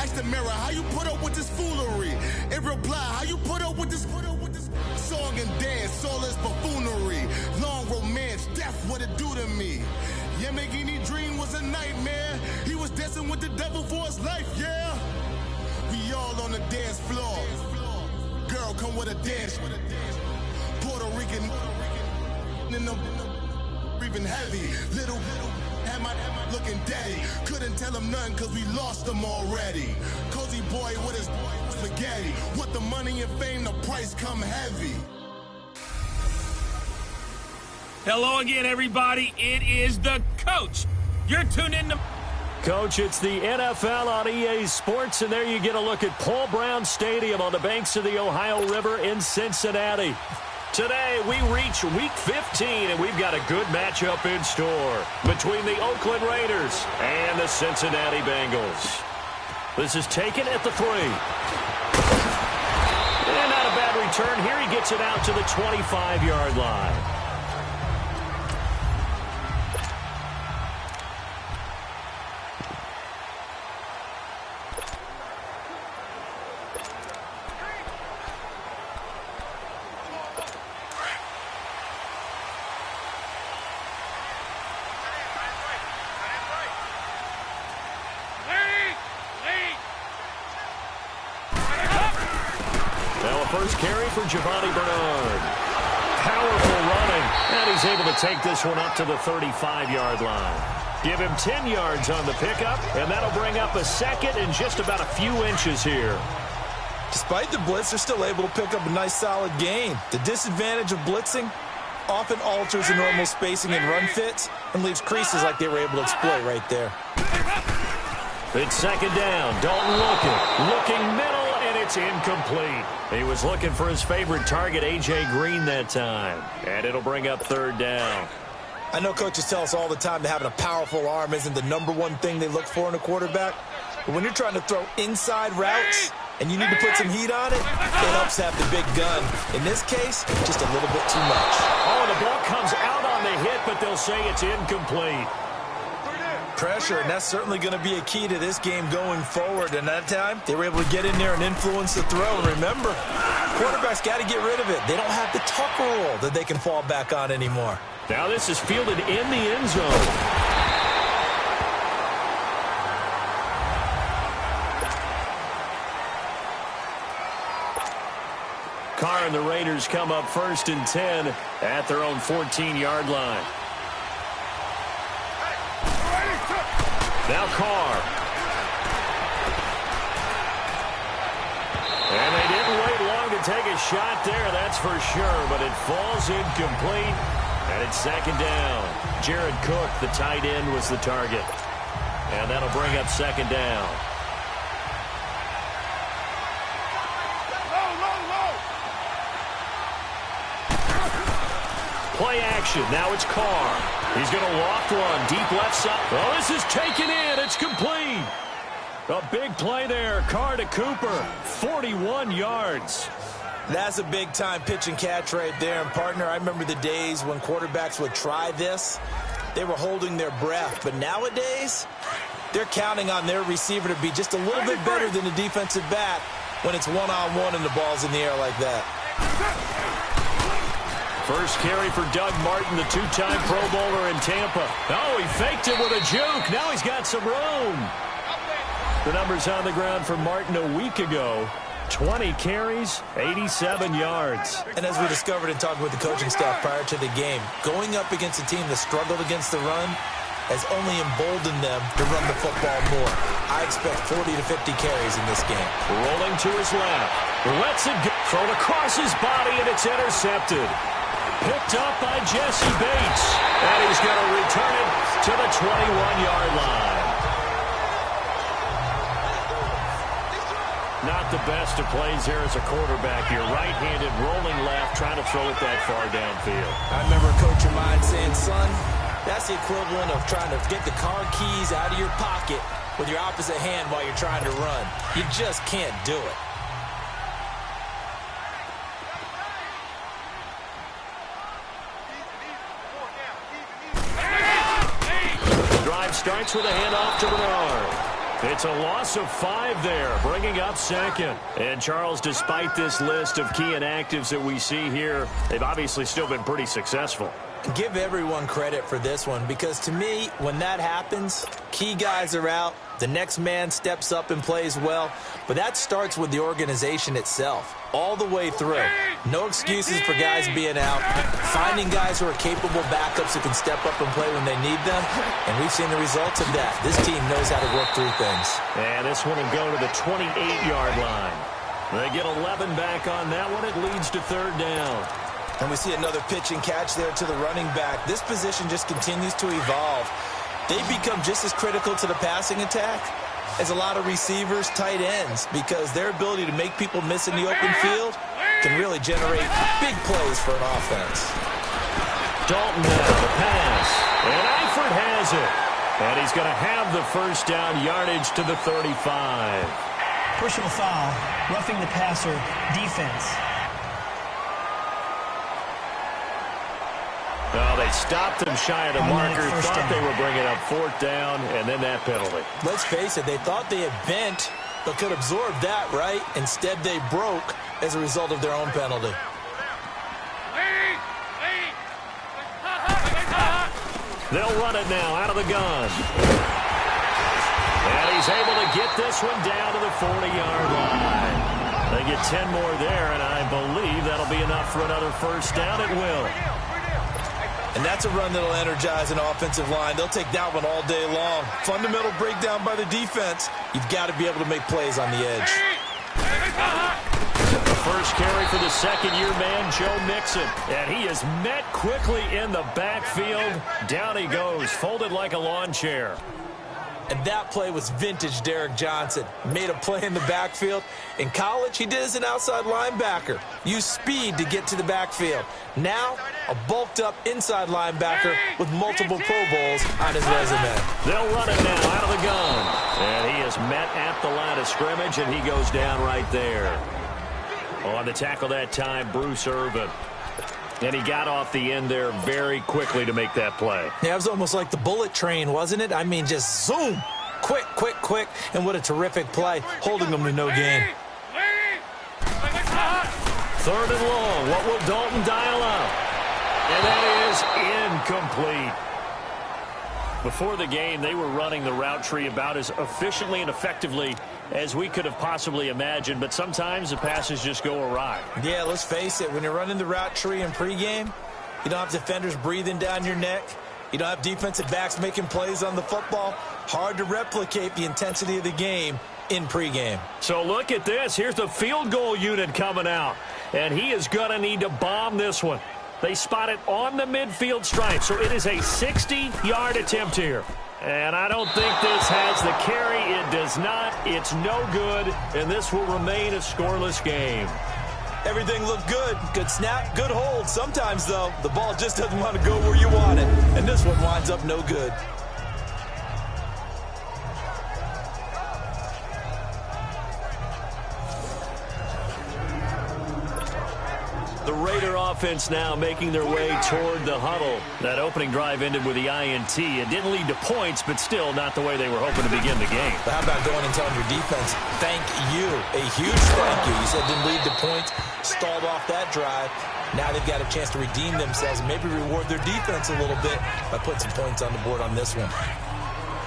Ask the mirror, how you put up with this foolery? In reply, how you put up with this song and dance, all this buffoonery. Long romance, death, what it do to me? Yamagini dream was a nightmare. He was dancing with the devil for his life, yeah. We all on the dance floor. Girl, come with a dance. Puerto Rican in the breathing heavy. Little had my looking daddy. Couldn't tell him nothing cause we lost him already. Cozy boy with his spaghetti. Want the money and fame, the price come heavy. Hello again, everybody. It is the coach. You're tuned in to... Coach, it's the NFL on EA Sports, and there you get a look at Paul Brown Stadium on the banks of the Ohio River in Cincinnati. Today, we reach Week 15, and we've got a good matchup in store between the Oakland Raiders and the Cincinnati Bengals. This is taken at the 3. And not a bad return here. He gets it out to the 25-yard line. First carry for Giovanni Bernard. Powerful running. And he's able to take this one up to the 35-yard line. Give him 10 yards on the pickup, and that'll bring up a second and just about a few inches here. Despite the blitz, they're still able to pick up a nice solid gain. The disadvantage of blitzing often alters the normal spacing and run fits and leaves creases like they were able to exploit right there. It's second down. Dalton looking middle. It's incomplete. He was looking for his favorite target, A.J. Green, that time. And it'll bring up third down. I know coaches tell us all the time that having a powerful arm isn't the number one thing they look for in a quarterback. But when you're trying to throw inside routes and you need to put some heat on it, it helps to have the big gun. In this case, just a little bit too much. Oh, the ball comes out on the hit, but they'll say it's incomplete. Pressure, and that's certainly going to be a key to this game going forward. And that time, they were able to get in there and influence the throw. And remember, quarterbacks got to get rid of it. They don't have the tuck rule that they can fall back on anymore. Now this is fielded in the end zone. Carr and the Raiders come up 1st and 10 at their own 14-yard line. Now Carr. And they didn't wait long to take a shot there, that's for sure, but it falls incomplete, and it's second down. Jared Cook, the tight end, was the target. And that'll bring up second down. Play action. Now it's Carr. He's going to loft one. Deep left side. Oh, this is taken in. It's complete. A big play there. Carr to Cooper. 41 yards. That's a big-time pitch and catch right there. And, partner, I remember the days when quarterbacks would try this. They were holding their breath. But nowadays, they're counting on their receiver to be just a little bit better than the defensive back when it's one-on-one and the ball's in the air like that. First carry for Doug Martin, the two-time Pro Bowler in Tampa. Oh, he faked it with a juke. Now he's got some room. The numbers on the ground for Martin a week ago. 20 carries, 87 yards. And as we discovered in talking with the coaching staff prior to the game, going up against a team that struggled against the run has only emboldened them to run the football more. I expect 40 to 50 carries in this game. Rolling to his left. Lets it go. Thrown across his body, and it's intercepted. Picked up by Jesse Bates. And he's going to return it to the 21-yard line. Not the best of plays there as a quarterback. You're right-handed, rolling left, trying to throw it that far downfield. I remember a coach of mine saying, son, that's the equivalent of trying to get the car keys out of your pocket with your opposite hand while you're trying to run. You just can't do it. Drive starts with a handoff to Bernard. It's a loss of 5 there, bringing up second. And, Charles, despite this list of key inactives that we see here, they've obviously still been pretty successful. Give everyone credit for this one, because to me, when that happens, key guys are out, the next man steps up and plays well, but that starts with the organization itself, all the way through. No excuses for guys being out, finding guys who are capable backups who can step up and play when they need them, and we've seen the results of that. This team knows how to work through things. And this one will go to the 28-yard line. They get 11 back on that one. It leads to 3rd down. And we see another pitch and catch there to the running back. This position just continues to evolve. They become just as critical to the passing attack as a lot of receivers, tight ends, because their ability to make people miss in the open field can really generate big plays for an offense. Dalton now, the pass. And Eifert has it. And he's going to have the first down yardage to the 35. Personal foul, roughing the passer, defense. Well, they stopped him shy of the marker, thought they were bringing up 4th down, and then that penalty. Let's face it, they thought they had bent, but could absorb that, right? Instead, they broke as a result of their own penalty. They'll run it now out of the gun. And he's able to get this one down to the 40-yard line. They get 10 more there, and I believe that'll be enough for another first down. It will. And that's a run that'll energize an offensive line. They'll take that one all day long. Fundamental breakdown by the defense. You've got to be able to make plays on the edge. The first carry for the second-year man, Joe Mixon. And he is met quickly in the backfield. Down he goes, folded like a lawn chair. And that play was vintage Derek Johnson. Made a play in the backfield. In college, he did as an outside linebacker. Used speed to get to the backfield. Now, a bulked-up inside linebacker with multiple Pro Bowls on his resume. They'll run it now out of the gun. And he is met at the line of scrimmage, and he goes down right there. On the tackle that time, Bruce Irvin. And he got off the end there very quickly to make that play. Yeah, it was almost like the bullet train, wasn't it? I mean, just zoom. Quick, quick, quick. And what a terrific play, holding them to no gain. 3rd and long. What will Dalton dial up? And that is incomplete. Before the game, they were running the route tree about as efficiently and effectively as we could have possibly imagined, but sometimes the passes just go awry. Yeah, let's face it. When you're running the route tree in pregame, you don't have defenders breathing down your neck. You don't have defensive backs making plays on the football. Hard to replicate the intensity of the game in pregame. So look at this. Here's the field goal unit coming out, and he is going to need to bomb this one. They spot it on the midfield stripe, so it is a 60-yard attempt here. And I don't think this has the carry. It does not. It's no good, and this will remain a scoreless game. Everything looked good. Good snap, good hold. Sometimes, though, the ball just doesn't want to go where you want it, and this one winds up no good. The Raider offense now making their way toward the huddle. That opening drive ended with the INT. It didn't lead to points, but still not the way they were hoping to begin the game. But how about going and telling your defense, thank you, a huge thank you. You said didn't lead to points, stalled off that drive. Now they've got a chance to redeem themselves and maybe reward their defense a little bit by putting some points on the board on this one.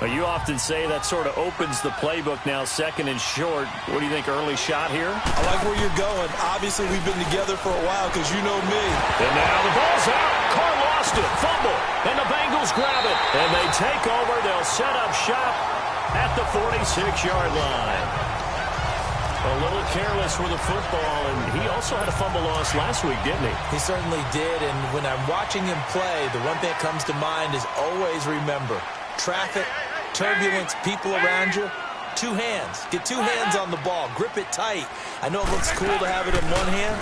Well, you often say that sort of opens the playbook now, 2nd and short. What do you think, early shot here? I like where you're going. Obviously, we've been together for a while because you know me. And now the ball's out. Carr lost it. Fumble. And the Bengals grab it. And they take over. They'll set up shop at the 46-yard line. A little careless with the football, and he also had a fumble loss last week, didn't he? He certainly did, and when I'm watching him play, the one thing that comes to mind is always remember, traffic, turbulence, people around you, 2 hands. Get 2 hands on the ball. Grip it tight. I know it looks cool to have it in one hand.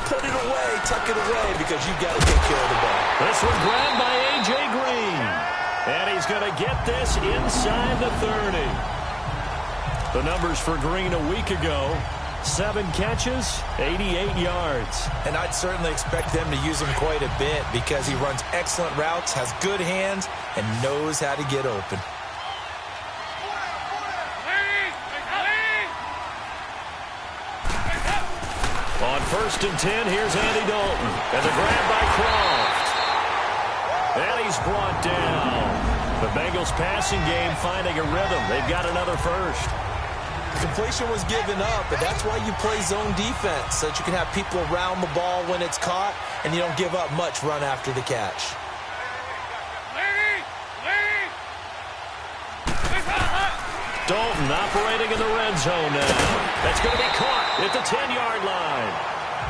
Put it away, tuck it away, because you've got to take care of the ball. This one grabbed by A.J. Green. And he's going to get this inside the 30. The numbers for Green a week ago, 7 catches, 88 yards. And I'd certainly expect them to use him quite a bit because he runs excellent routes, has good hands, and knows how to get open. On 1st and 10, here's Andy Dalton. And the grab by Croft. And he's brought down. The Bengals passing game finding a rhythm. They've got another first. The completion was given up, but that's why you play zone defense, so that you can have people around the ball when it's caught, and you don't give up much run after the catch. Dalton operating in the red zone now. That's going to be caught at the 10-yard line.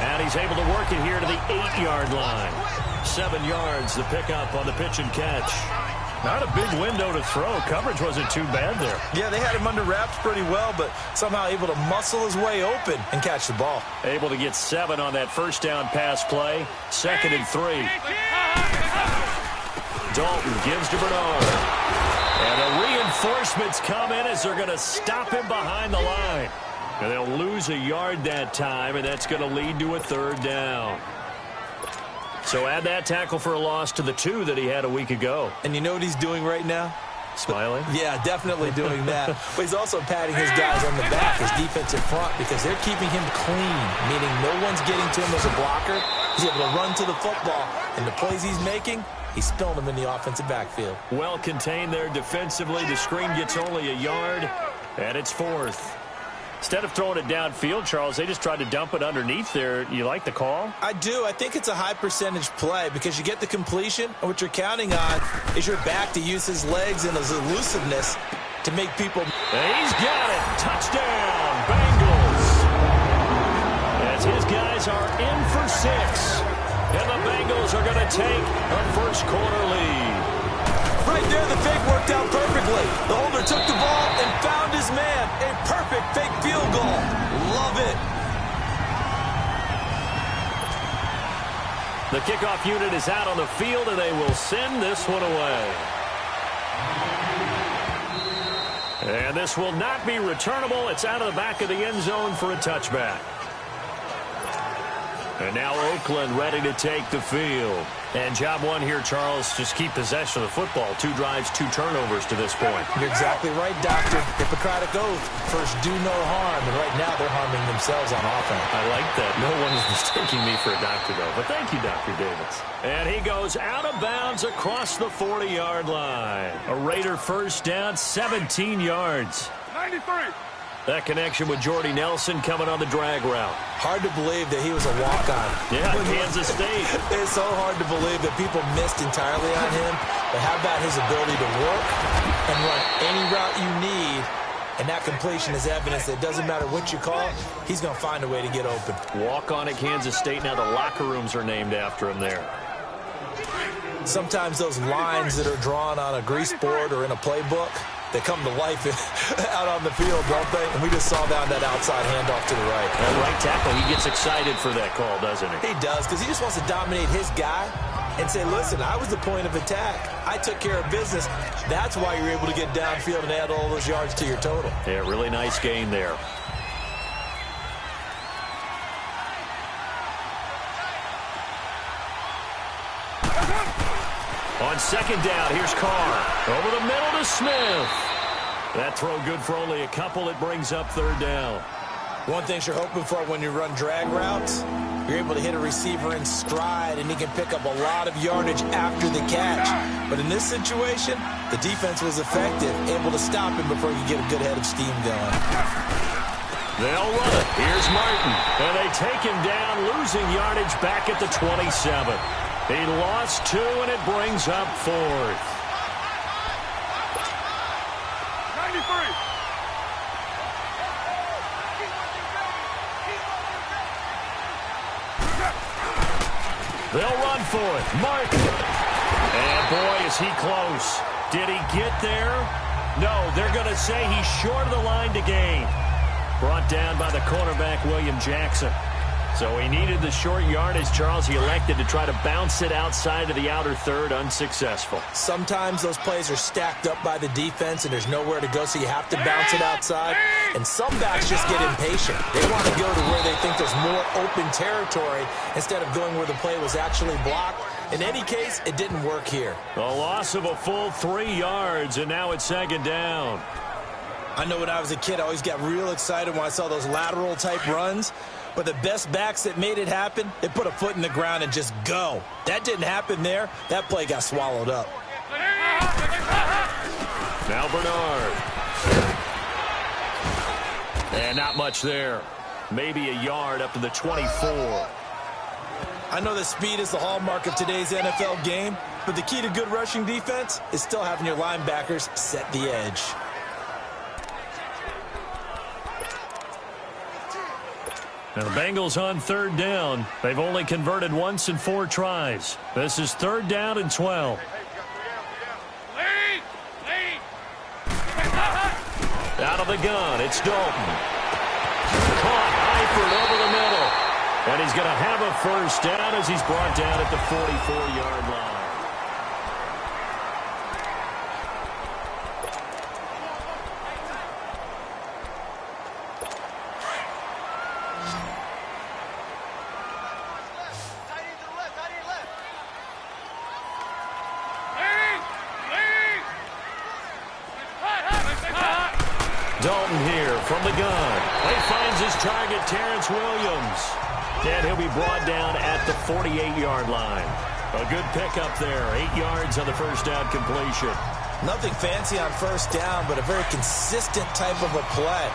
And he's able to work it here to the 8-yard line. 7 yards, the pickup on the pitch and catch. Not a big window to throw. Coverage wasn't too bad there. Yeah, they had him under wraps pretty well, but somehow able to muscle his way open and catch the ball. Able to get 7 on that first down pass play. 2nd and 3. Dalton gives to Bernard. And the reinforcements come in as they're going to stop him behind the line. And they'll lose a yard that time, and that's going to lead to a 3rd down. So add that tackle for a loss to the 2 that he had a week ago. And you know what he's doing right now? Smiling? Yeah, definitely doing that. But he's also patting his guys on the back, his defensive front, because they're keeping him clean, meaning no one's getting to him as a blocker. He's able to run to the football, and the plays he's making, he's spilling them in the offensive backfield. Well contained there defensively. The screen gets only a yard, and it's 4th. Instead of throwing it downfield, Charles, they just tried to dump it underneath there. You like the call? I do. I think it's a high-percentage play because you get the completion, and what you're counting on is your back to use his legs and his elusiveness to make people... And he's got it. Touchdown, Bengals. As his guys are in for 6. And the Bengals are going to take a first-quarter lead. Right there, the fake worked out perfectly. The holder took the ball and found his man. A perfect fake field goal. Love it. The kickoff unit is out on the field, and they will send this one away. And this will not be returnable. It's out of the back of the end zone for a touchback. And now Oakland ready to take the field. And job one here, Charles, just keep possession of the football. 2 drives, 2 turnovers to this point. You're exactly right, Doctor. Hippocratic oath. First, do no harm. And right now, they're harming themselves on offense. I like that. No one is mistaking me for a doctor, though. But thank you, Dr. Davis. And he goes out of bounds across the 40-yard line. A Raider first down, 17 yards. 93. That connection with Jordy Nelson coming on the drag route. Hard to believe that he was a walk-on. Yeah, Kansas State. It's so hard to believe that people missed entirely on him. But how about his ability to work and run any route you need? And that completion is evidence that it doesn't matter what you call, he's going to find a way to get open. Walk on at Kansas State. Now the locker rooms are named after him there. Sometimes those lines that are drawn on a grease board or in a playbook, they come to life out on the field, don't they? And we just saw that outside handoff to the right. That right tackle, he gets excited for that call, doesn't he? He does, because he just wants to dominate his guy and say, listen, I was the point of attack. I took care of business. That's why you're able to get downfield and add all those yards to your total. Yeah, really nice gain there. On 2nd down, here's Carr. Over the middle to Smith. That throw good for only a couple. It brings up 3rd down. One thing you're hoping for when you run drag routes, you're able to hit a receiver in stride, and he can pick up a lot of yardage after the catch. But in this situation, the defense was effective, able to stop him before he could get a good head of steam going. They'll run it. Here's Martin. And they take him down, losing yardage back at the 27. He lost 2, and it brings up 4th. 93. They'll run for it. Martin. And boy, is he close. Did he get there? No, they're going to say he's short of the line to gain. Brought down by the cornerback, William Jackson. So he needed the short yardage, Charles. He elected to try to bounce it outside of the outer third, unsuccessful. Sometimes those plays are stacked up by the defense and there's nowhere to go, so you have to bounce it outside. And some backs just get impatient. They want to go to where they think there's more open territory instead of going where the play was actually blocked. In any case, it didn't work here. A loss of a full 3 yards, and now it's 2nd down. I know when I was a kid, I always got real excited when I saw those lateral-type runs. But the best backs that made it happen, they put a foot in the ground and just go. That didn't happen there. That play got swallowed up. Now Bernard. And not much there. Maybe a yard up to the 24. I know that speed is the hallmark of today's NFL game, but the key to good rushing defense is still having your linebackers set the edge. Now the Bengals on third down. They've only converted once in 4 tries. This is third down and 12. Out of the gun, it's Dalton. Caught Eifert over the middle. And he's going to have a first down as he's brought down at the 44-yard line. Dalton here from the gun. He finds his target, Terrence Williams. And he'll be brought down at the 48-yard line. A good pickup there. 8 yards on the first down completion. Nothing fancy on first down, but a very consistent type of a play.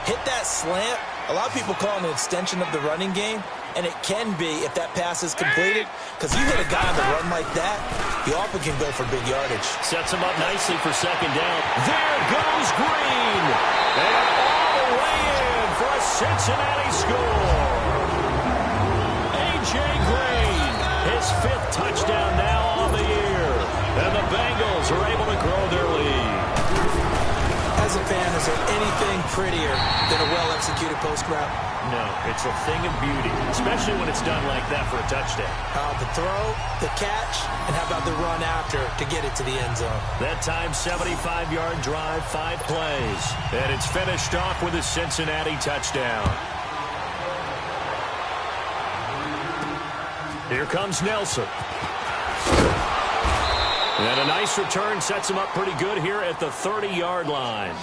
Hit that slant. A lot of people call it an extension of the running game, and it can be if that pass is completed, because you hit a guy on the run like that, he often can go for big yardage. Sets him up nicely for second down. There goes Green. And all the way in for a Cincinnati score. A.J. Green, his 5th touchdown now on the year. And the Bengals are able to grow their lead. As a fan, is there anything prettier than a well-executed post route? No, it's a thing of beauty, especially when it's done like that for a touchdown. The throw, the catch, and how about the run after to get it to the end zone? That time, 75-yard drive, 5 plays. And it's finished off with a Cincinnati touchdown. Here comes Nelson. And a nice return sets him up pretty good here at the 30-yard line.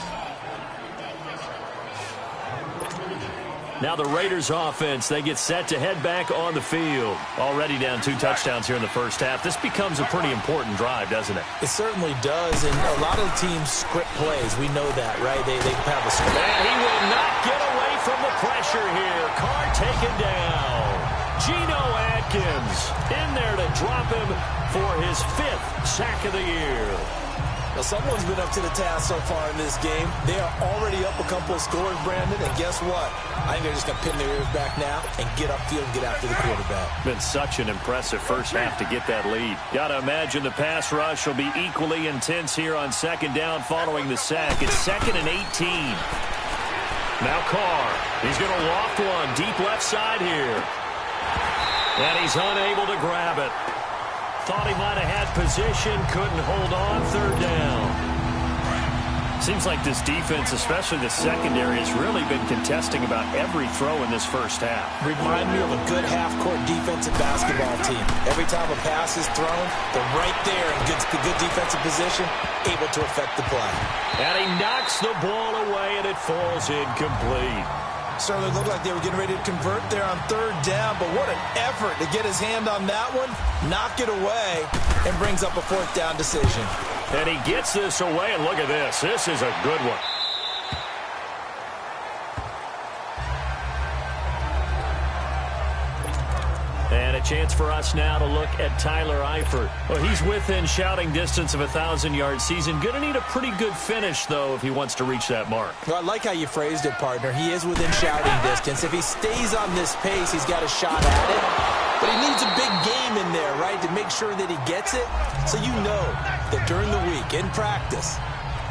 Now the Raiders offense, they get set to head back on the field. Already down 2 touchdowns here in the first half. This becomes a pretty important drive, doesn't it? It certainly does, and a lot of the teams script plays. We know that, right? They have a script. And he will not get away from the pressure here. Carr taken down. Geno Atkins in there to drop him for his 5th sack of the year. Well, someone's been up to the task so far in this game. They are already up a couple of scores, Brandon, and guess what? I think they're just going to pin their ears back now and get upfield and get after the quarterback. Been such an impressive first half to get that lead. Got to imagine the pass rush will be equally intense here on second down following the sack. It's 2nd and 18. Now Carr. He's going to loft one deep left side here. And he's unable to grab it. Thought he might have had position, couldn't hold on, 3rd down. Seems like this defense, especially the secondary, has really been contesting about every throw in this first half. Remind me of a good half-court defensive basketball team. Every time a pass is thrown, they're right there in good defensive position, able to affect the play. And he knocks the ball away, and it falls incomplete. Certainly looked like they were getting ready to convert there on 3rd down, but what an effort to get his hand on that one, knock it away, and brings up a 4th down decision. And he gets this away, and look at this. This is a good one. And a chance for us now to look at Tyler Eifert. Well, he's within shouting distance of a 1,000-yard season. Going to need a pretty good finish, though, if he wants to reach that mark. Well, I like how you phrased it, partner. He is within shouting distance. If he stays on this pace, he's got a shot at it. But he needs a big game in there, right, to make sure that he gets it. So you know that during the week, in practice,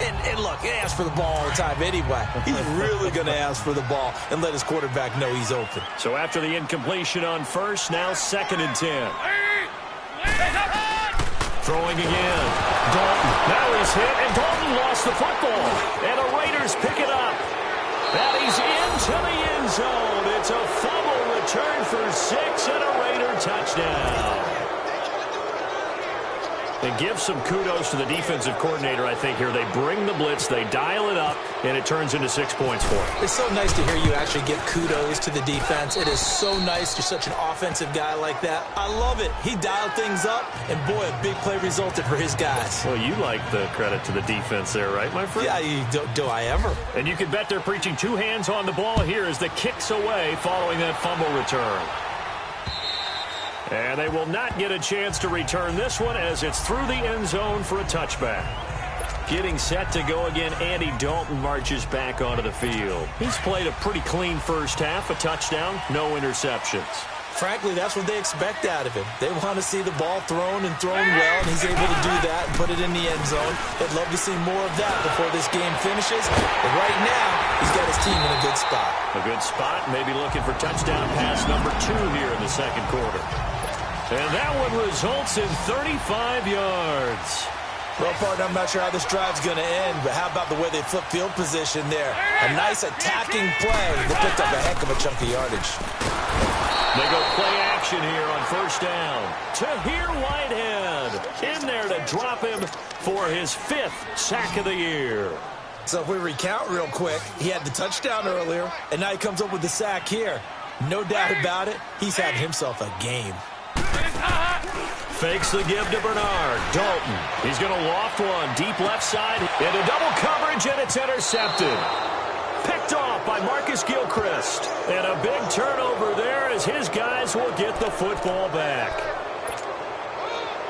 and look, he asks for the ball all the time anyway. He's really going to ask for the ball and let his quarterback know he's open. So after the incompletion on first, now 2nd and 10. Throwing again. Dalton. Now he's hit, and Dalton lost the football. And the Raiders pick it up. And he's into the end zone. It's a fumble return for 6 and a Raider touchdown. And give some kudos to the defensive coordinator, I think, here. They bring the blitz, they dial it up, and it turns into 6 points for them. It's so nice to hear you actually give kudos to the defense. It is so nice. You're such an offensive guy like that. I love it. He dialed things up, and boy, a big play resulted for his guys. Well, you like the credit to the defense there, right, my friend? Yeah, do I ever? And you can bet they're preaching two hands on the ball here as the kick's away following that fumble return. And they will not get a chance to return this one as it's through the end zone for a touchback. Getting set to go again, Andy Dalton marches back onto the field. He's played a pretty clean first half, a touchdown, no interceptions. Frankly, that's what they expect out of him. They want to see the ball thrown and thrown well, and he's able to do that and put it in the end zone. They'd love to see more of that before this game finishes. But right now, he's got his team in a good spot. A good spot, maybe looking for touchdown pass number 2 here in the second quarter. And that one results in 35 yards. Well, partner, I'm not sure how this drive's going to end, but how about the way they flip field position there? A nice attacking play. They picked up a heck of a chunk of yardage. They go play action here on first down. Tahir Whitehead in there to drop him for his 5th sack of the year. So if we recount real quick, he had the touchdown earlier, and now he comes up with the sack here. No doubt about it, he's had himself a game. Fakes the give to Bernard. Dalton. He's going to loft one. Deep left side. Into double coverage, and it's intercepted. Picked off by Marcus Gilchrist. And a big turnover there as his guys will get the football back.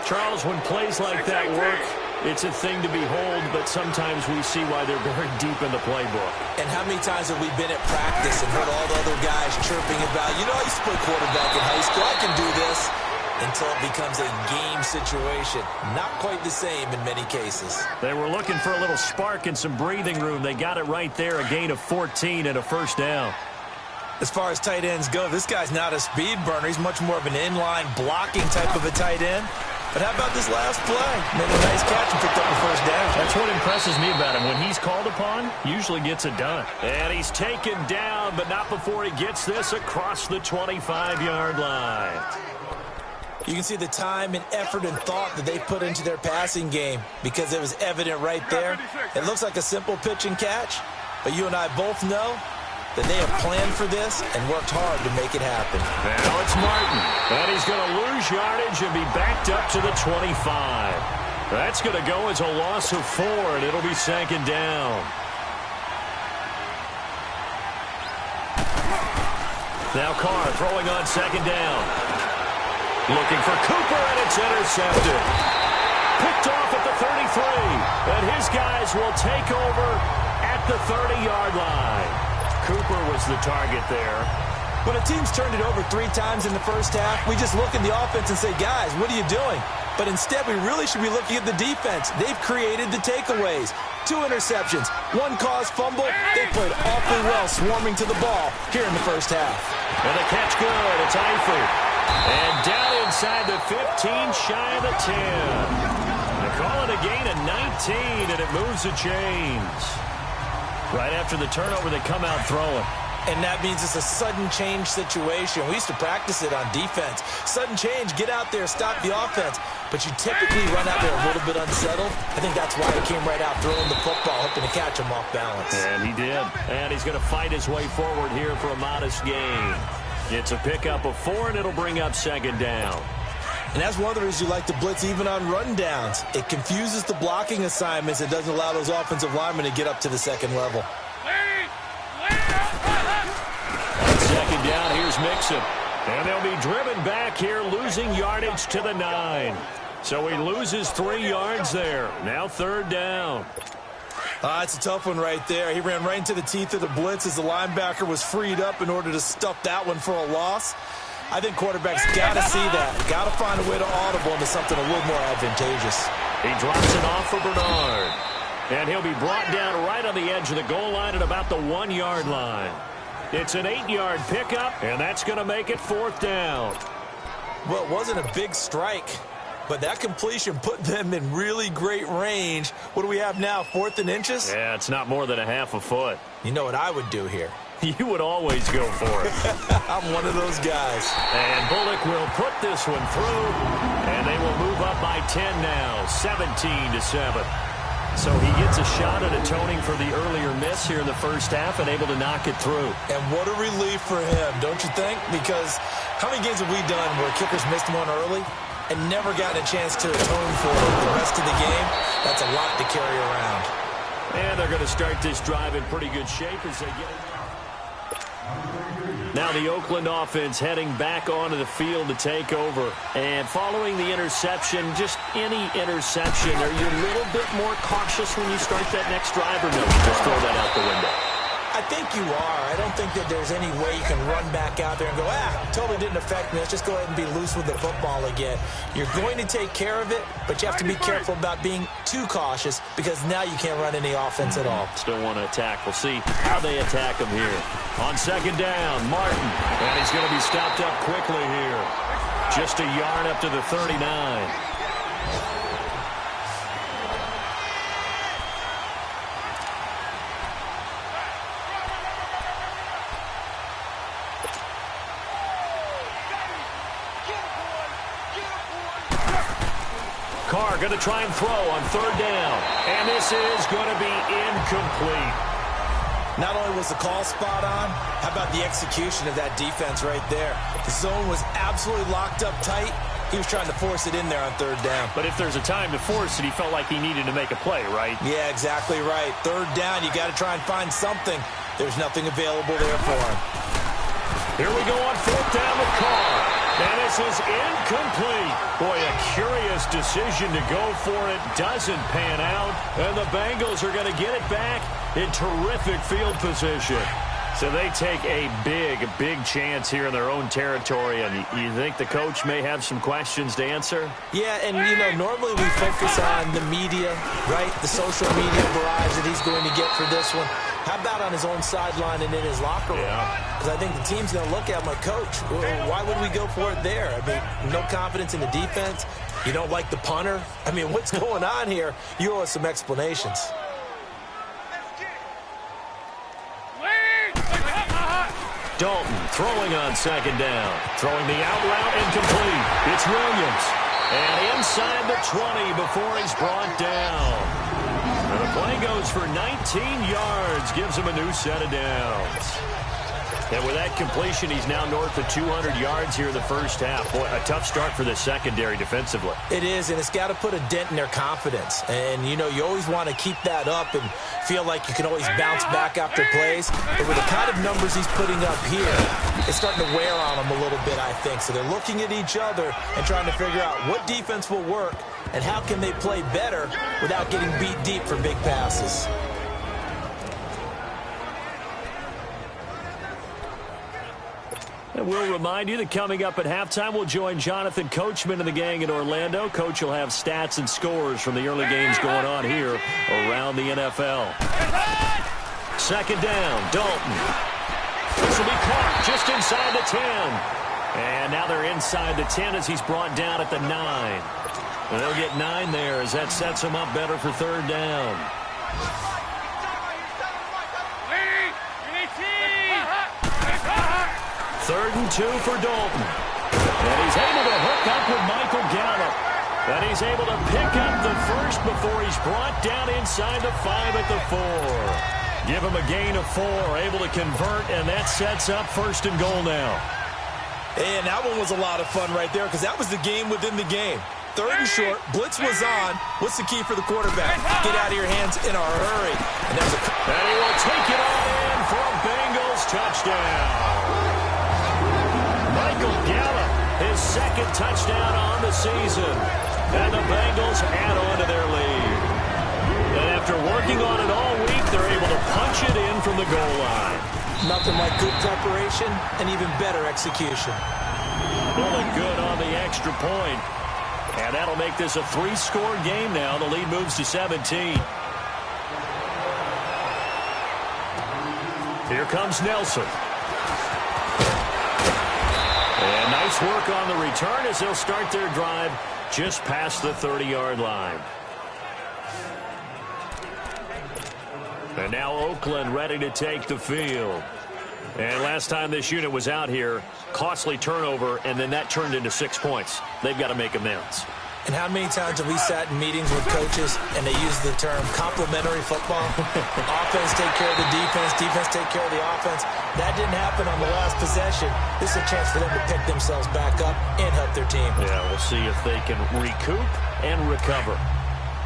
Charles, when plays like that work, it's a thing to behold, but sometimes we see why they're very deep in the playbook. And how many times have we been at practice and heard all the other guys chirping about, you know, I used to play quarterback in high school, I can do this. Until it becomes a game situation. Not quite the same in many cases. They were looking for a little spark and some breathing room. They got it right there, a gain of 14 and a first down. As far as tight ends go, this guy's not a speed burner. He's much more of an inline blocking type of a tight end. But how about this last play? Made a nice catch and picked up the first down. That's what impresses me about him. When he's called upon, usually gets it done. And he's taken down, but not before he gets this across the 25-yard line. You can see the time and effort and thought that they put into their passing game because it was evident right there. It looks like a simple pitch and catch, but you and I both know that they have planned for this and worked hard to make it happen. Now it's Martin, and he's going to lose yardage and be backed up to the 25. That's going to go as a loss of 4, and it'll be second down. Now Carr throwing on second down. Looking for Cooper, and it's intercepted. Picked off at the 33, and his guys will take over at the 30-yard line. Cooper was the target there. When a team's turned it over 3 times in the first half, we just look at the offense and say, guys, what are you doing? But instead, we really should be looking at the defense. They've created the takeaways. 2 interceptions, 1 caused fumble. They played awfully well swarming to the ball here in the first half. And the catch good. It's Eifert. And down inside the 15, shy of the 10. They call it a gain of 19, and it moves the chains. Right after the turnover, they come out throwing. And that means it's a sudden change situation. We used to practice it on defense. Sudden change, get out there, stop the offense. But you typically run out there a little bit unsettled. I think that's why he came right out throwing the football, hoping to catch him off balance. And he did. And he's going to fight his way forward here for a modest gain. It's a pickup of 4, and it'll bring up second down. And that's one of the reasons you like to blitz even on rundowns. It confuses the blocking assignments. It doesn't allow those offensive linemen to get up to the second level. Second down, here's Mixon. And they'll be driven back here, losing yardage to the 9. So he loses 3 yards there. Now third down. It's a tough one right there. He ran right into the teeth of the blitz as the linebacker was freed up in order to stuff that one for a loss. I think quarterbacks got to see that. Got to find a way to audible into something a little more advantageous. He drops it off for Bernard. And he'll be brought down right on the edge of the goal line at about the 1-yard line. It's an 8-yard pickup, and that's going to make it fourth down. Well, it wasn't a big strike, but that completion put them in really great range. What do we have now, 4th and inches? Yeah, it's not more than a half a foot. You know what I would do here? You would always go for it. I'm one of those guys. And Bullock will put this one through, and they will move up by 10 now, 17-7. So he gets a shot at atoning for the earlier miss here in the first half and able to knock it through. And what a relief for him, don't you think? Because how many games have we done where kickers missed one early and never gotten a chance to atone for it the rest of the game? That's a lot to carry around. And they're going to start this drive in pretty good shape as they get it. Now the Oakland offense heading back onto the field to take over. And following the interception, just any interception, are you a little bit more cautious when you start that next drive, or no? Just throw that out the window. I think you are. I don't think that there's any way you can run back out there and go, totally didn't affect me. Let's just go ahead and be loose with the football again. You're going to take care of it, but you have to be careful about being too cautious because now you can't run any offense at all. Still want to attack. We'll see how they attack him here. On second down, Martin. And he's going to be stopped up quickly here. Just a yard up to the 39. Carr going to try and throw on third down. And this is going to be incomplete. Not only was the call spot on, how about the execution of that defense right there? The zone was absolutely locked up tight. He was trying to force it in there on third down. But if there's a time to force it, he felt like he needed to make a play, right? Yeah, exactly right. Third down, you got to try and find something. There's nothing available there for him. Here we go on fourth down with Carr. And this is incomplete. Boy, a curious decision to go for it. Doesn't pan out. And the Bengals are going to get it back in terrific field position. So they take a big chance here in their own territory. And you think the coach may have some questions to answer? Yeah, and, you know, normally we focus on the media, right? The social media barrage that he's going to get for this one. How about on his own sideline and in his locker room? Because I think the team's going to look at him like, Coach, why would we go for it there? I mean, no confidence in the defense. You don't like the punter. I mean, what's going on here? You owe us some explanations. Dalton throwing on second down. Throwing the out route incomplete. It's Williams. And inside the 20 before he's brought down. And the play goes for 19 yards. Gives him a new set of downs. And with that completion, he's now north of 200 yards here in the first half. Boy, a tough start for the secondary defensively. It is, and it's got to put a dent in their confidence. And, you know, you always want to keep that up and feel like you can always bounce back after plays. But with the kind of numbers he's putting up here, it's starting to wear on them a little bit, I think. So they're looking at each other and trying to figure out what defense will work and how can they play better without getting beat deep for big passes. And we'll remind you that coming up at halftime, we'll join Jonathan Coachman and the gang in Orlando. Coach will have stats and scores from the early games going on here around the NFL. Second down, Dalton. This will be caught just inside the 10. And now they're inside the 10 as he's brought down at the 9. And they'll get 9 there as that sets him up better for third down. Third and 2 for Dalton. And he's able to hook up with Michael Gallup. And he's able to pick up the first before he's brought down inside the 5 at the 4. Give him a gain of 4, able to convert, and that sets up first and goal now. And that one was a lot of fun right there because that was the game within the game. Third and short, blitz was on. What's the key for the quarterback? Get out of your hands in a hurry. And he will take it on in for a Bengals touchdown. Michael Gallup, his second touchdown on the season. And the Bengals add on to their lead. And after working on it all week, they're able to punch it in from the goal line. Nothing like good preparation and even better execution. Pulling good on the extra point. And that'll make this a 3-score game now. The lead moves to 17. Here comes Nelson. And nice work on the return as they'll start their drive just past the 30-yard line. And now Oakland ready to take the field. And last time this unit was out here, costly turnover, and then that turned into 6 points. They've got to make amends. And how many times have we sat in meetings with coaches and they use the term complementary football? Offense take care of the defense, defense take care of the offense. That didn't happen on the last possession. This is a chance for them to pick themselves back up and help their team. Yeah, we'll see if they can recoup and recover.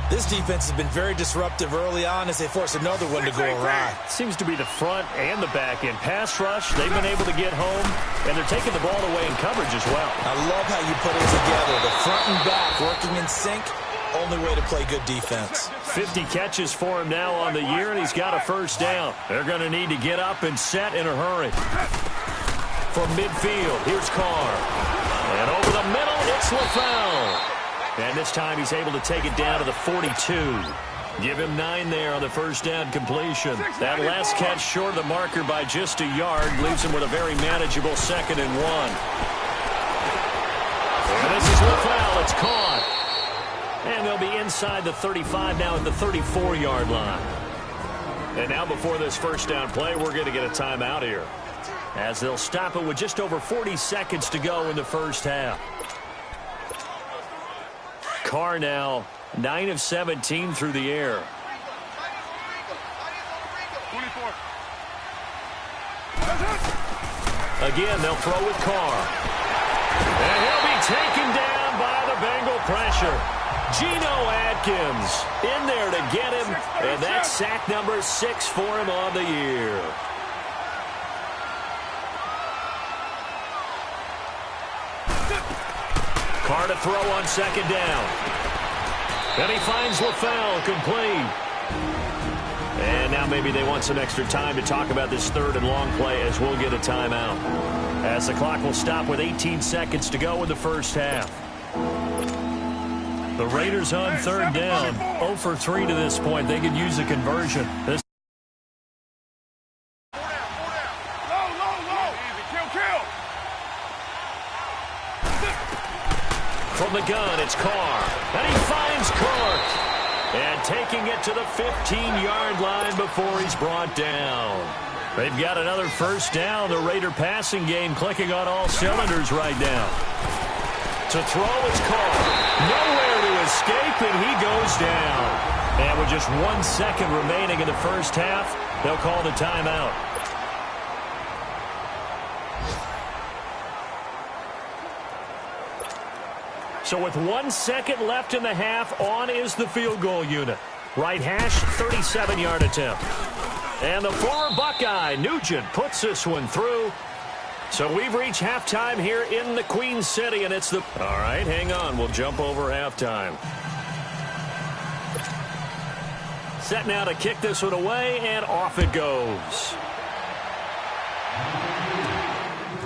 This defense has been very disruptive early on as they force another one to go awry. Seems to be the front and the back end. Pass rush, they've been able to get home, and they're taking the ball away in coverage as well. I love how you put it together. The front and back working in sync, only way to play good defense. 50 catches for him now on the year, and he's got a first down. They're going to need to get up and set in a hurry. From midfield, here's Carr. And over the middle, it's LaFell. And this time he's able to take it down to the 42. Give him 9 there on the first down completion. That last catch short of the marker by just a yard leaves him with a very manageable 2nd and 1. And this is LaFell. It's caught. And they'll be inside the 35 now at the 34-yard line. And now before this first down play, we're going to get a timeout here, as they'll stop it with just over 40 seconds to go in the first half. Carr now 9 of 17 through the air. 24. Again, they'll throw with Carr. And he'll be taken down by the Bengal pressure. Geno Atkins in there to get him, and that's sack number 6 for him on the year. Carr to throw on 2nd down. And he finds LaFell complete. And now maybe they want some extra time to talk about this 3rd and long play, as we'll get a timeout, as the clock will stop with 18 seconds to go in the first half. The Raiders on 3rd down, 0 for 3 to this point. They could use a conversion. This from the gun, it's Carr. And he finds Cook. And taking it to the 15-yard line before he's brought down. They've got another first down. The Raider passing game clicking on all cylinders right now. To throw, it's Carr. Nowhere to escape, and he goes down. And with just 1 second remaining in the first half, they'll call the timeout. So with 1 second left in the half, on is the field goal unit. Right hash, 37-yard attempt. And the former Buckeye, Nugent, puts this one through. So we've reached halftime here in the Queen City, and it's the... All right, hang on. We'll jump over halftime. Set now to kick this one away, and off it goes.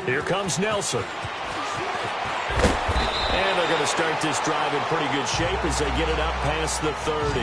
Here comes Nelson. And they're going to start this drive in pretty good shape as they get it up past the 30.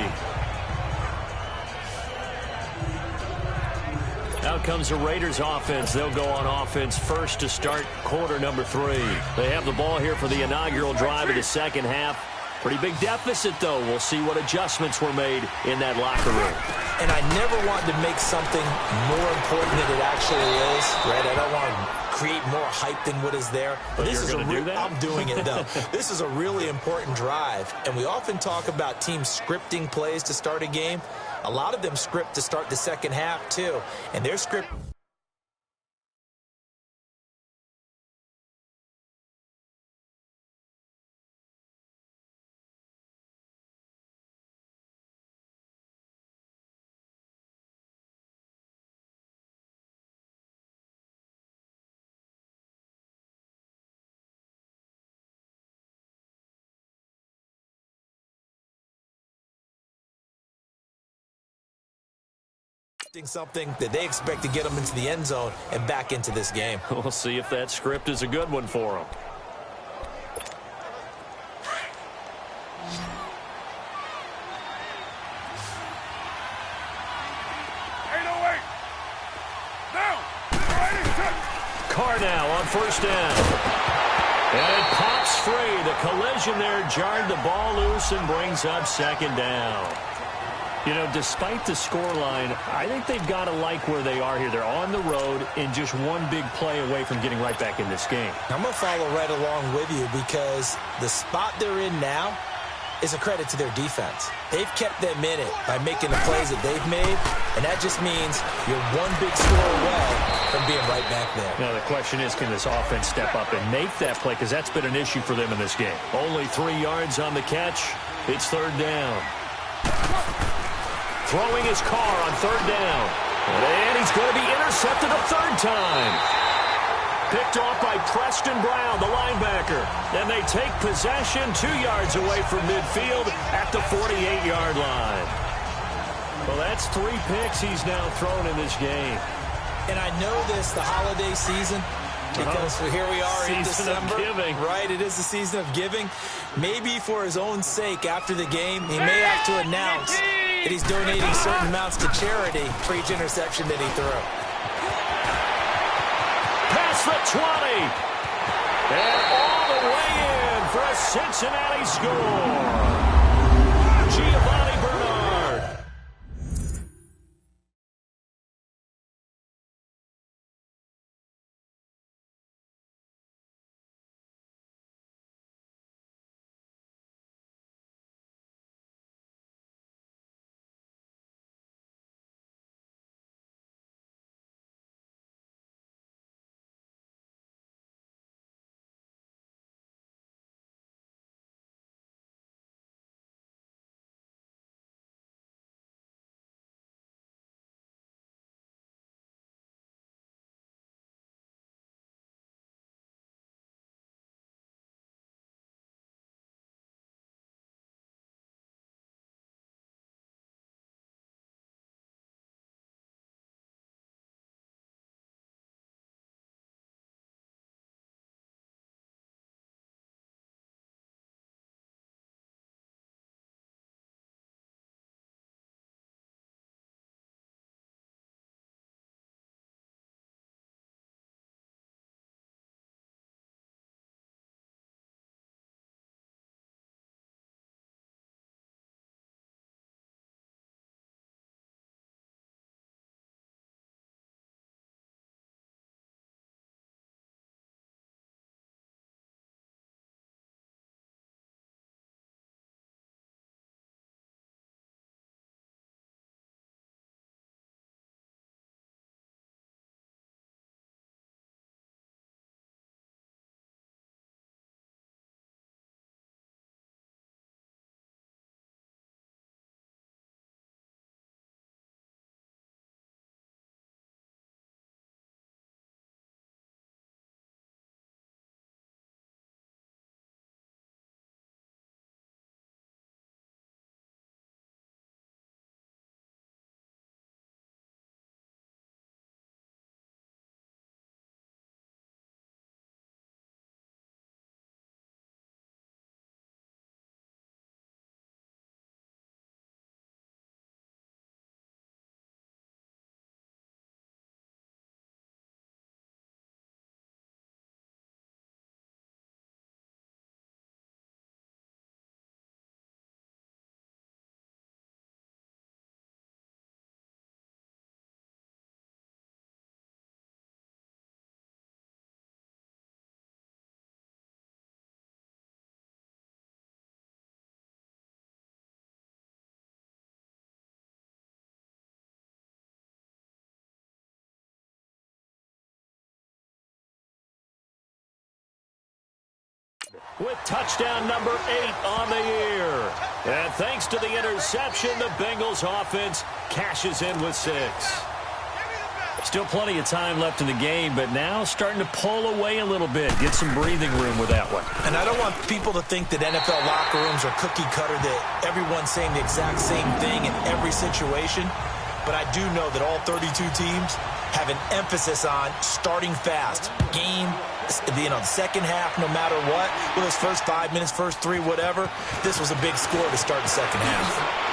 Out comes the Raiders offense. They'll go on offense first to start quarter number 3. They have the ball here for the inaugural drive of the second half. Pretty big deficit, though. We'll see what adjustments were made in that locker room. And I never wanted to make something more important than it actually is, right? I don't want to create more hype than what is there. But this is going to do that? I'm doing it, though. This is a really important drive, and we often talk about teams scripting plays to start a game. A lot of them script to start the second half, too, and their script... something that they expect to get them into the end zone and back into this game. We'll see if that script is a good one for them. Carr now on first down. And it pops free. The collision there jarred the ball loose and brings up second down. You know, despite the scoreline, I think they've got to like where they are here. They're on the road and just one big play away from getting right back in this game. I'm going to follow right along with you because the spot they're in now is a credit to their defense. They've kept them in it by making the plays that they've made, and that just means you're one big score away from being right back there. Now, the question is, can this offense step up and make that play? Because that's been an issue for them in this game. Only 3 yards on the catch. It's third down. Throwing his car on third down. And he's going to be intercepted a third time. Picked off by Preston Brown, the linebacker. And they take possession 2 yards away from midfield at the 48-yard line. Well, that's 3 picks he's now thrown in this game. And I know this, the holiday season, because here we are in December. Season of giving. Right, it is the season of giving. Maybe for his own sake after the game, he may have to announce that he's donating certain amounts to charity for each interception that he threw. Past the 20. And all the way in for a Cincinnati score. Giovanni Bernard. With touchdown number 8 on the year. And thanks to the interception, the Bengals offense cashes in with 6. Still plenty of time left in the game, but now starting to pull away a little bit. Get some breathing room with that one. And I don't want people to think that NFL locker rooms are cookie cutter, that everyone's saying the exact same thing in every situation. But I do know that all 32 teams have an emphasis on starting fast. Game, the second half, no matter what, whether it's first 5 minutes, first 3, whatever, this was a big score to start the second half.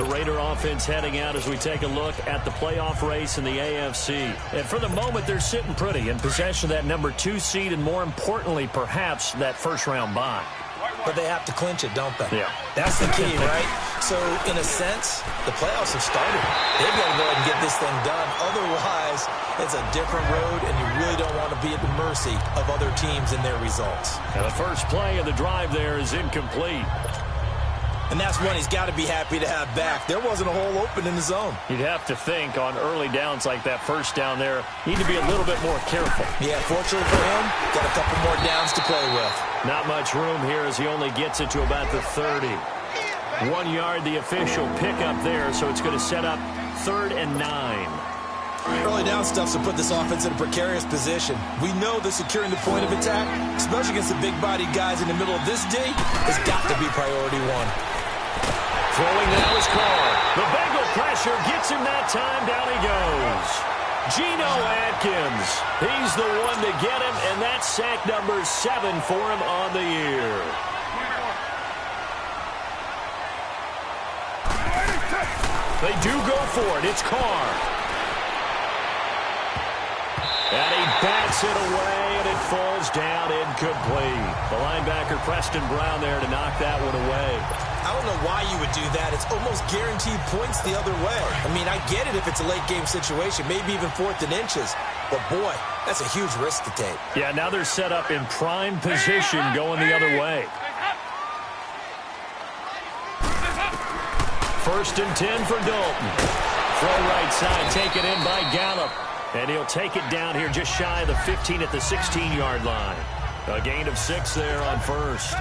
The Raider offense heading out as we take a look at the playoff race in the AFC. And for the moment, they're sitting pretty in possession of that number 2 seed and, more importantly, perhaps that first-round bye. But they have to clinch it, don't they? Yeah. That's the key, right? So, in a sense, the playoffs have started. They've got to go ahead and get this thing done. Otherwise, it's a different road, and you really don't want to be at the mercy of other teams and their results. And the first play of the drive there is incomplete. And that's one he's got to be happy to have back. There wasn't a hole open in the zone. You'd have to think on early downs like that first down there, you need to be a little bit more careful. Yeah, fortunately for him, got a couple more downs to play with. Not much room here as he only gets it to about the 30. 1 yard, the official pickup there, so it's going to set up 3rd and 9. Early down stuff's to put this offense in a precarious position. We know that securing the point of attack, especially against the big-bodied guys in the middle of this D, has got to be priority 1. Throwing now is Carr. The Bengal pressure gets him that time. Down he goes. Geno Atkins. He's the one to get him, and that's sack number 7 for him on the year. They do go for it. It's Carr. And he bats it away, and it falls down incomplete. The linebacker, Preston Brown, there to knock that one away. I don't know why you would do that. It's almost guaranteed points the other way. I mean, I get it if it's a late-game situation, maybe even 4th and inches. But, boy, that's a huge risk to take. Yeah, now they're set up in prime position going the other way. 1st and 10 for Dalton. Throw right side, taken in by Gallup. And he'll take it down here just shy of the 15 at the 16-yard line. A gain of 6 there on 1st.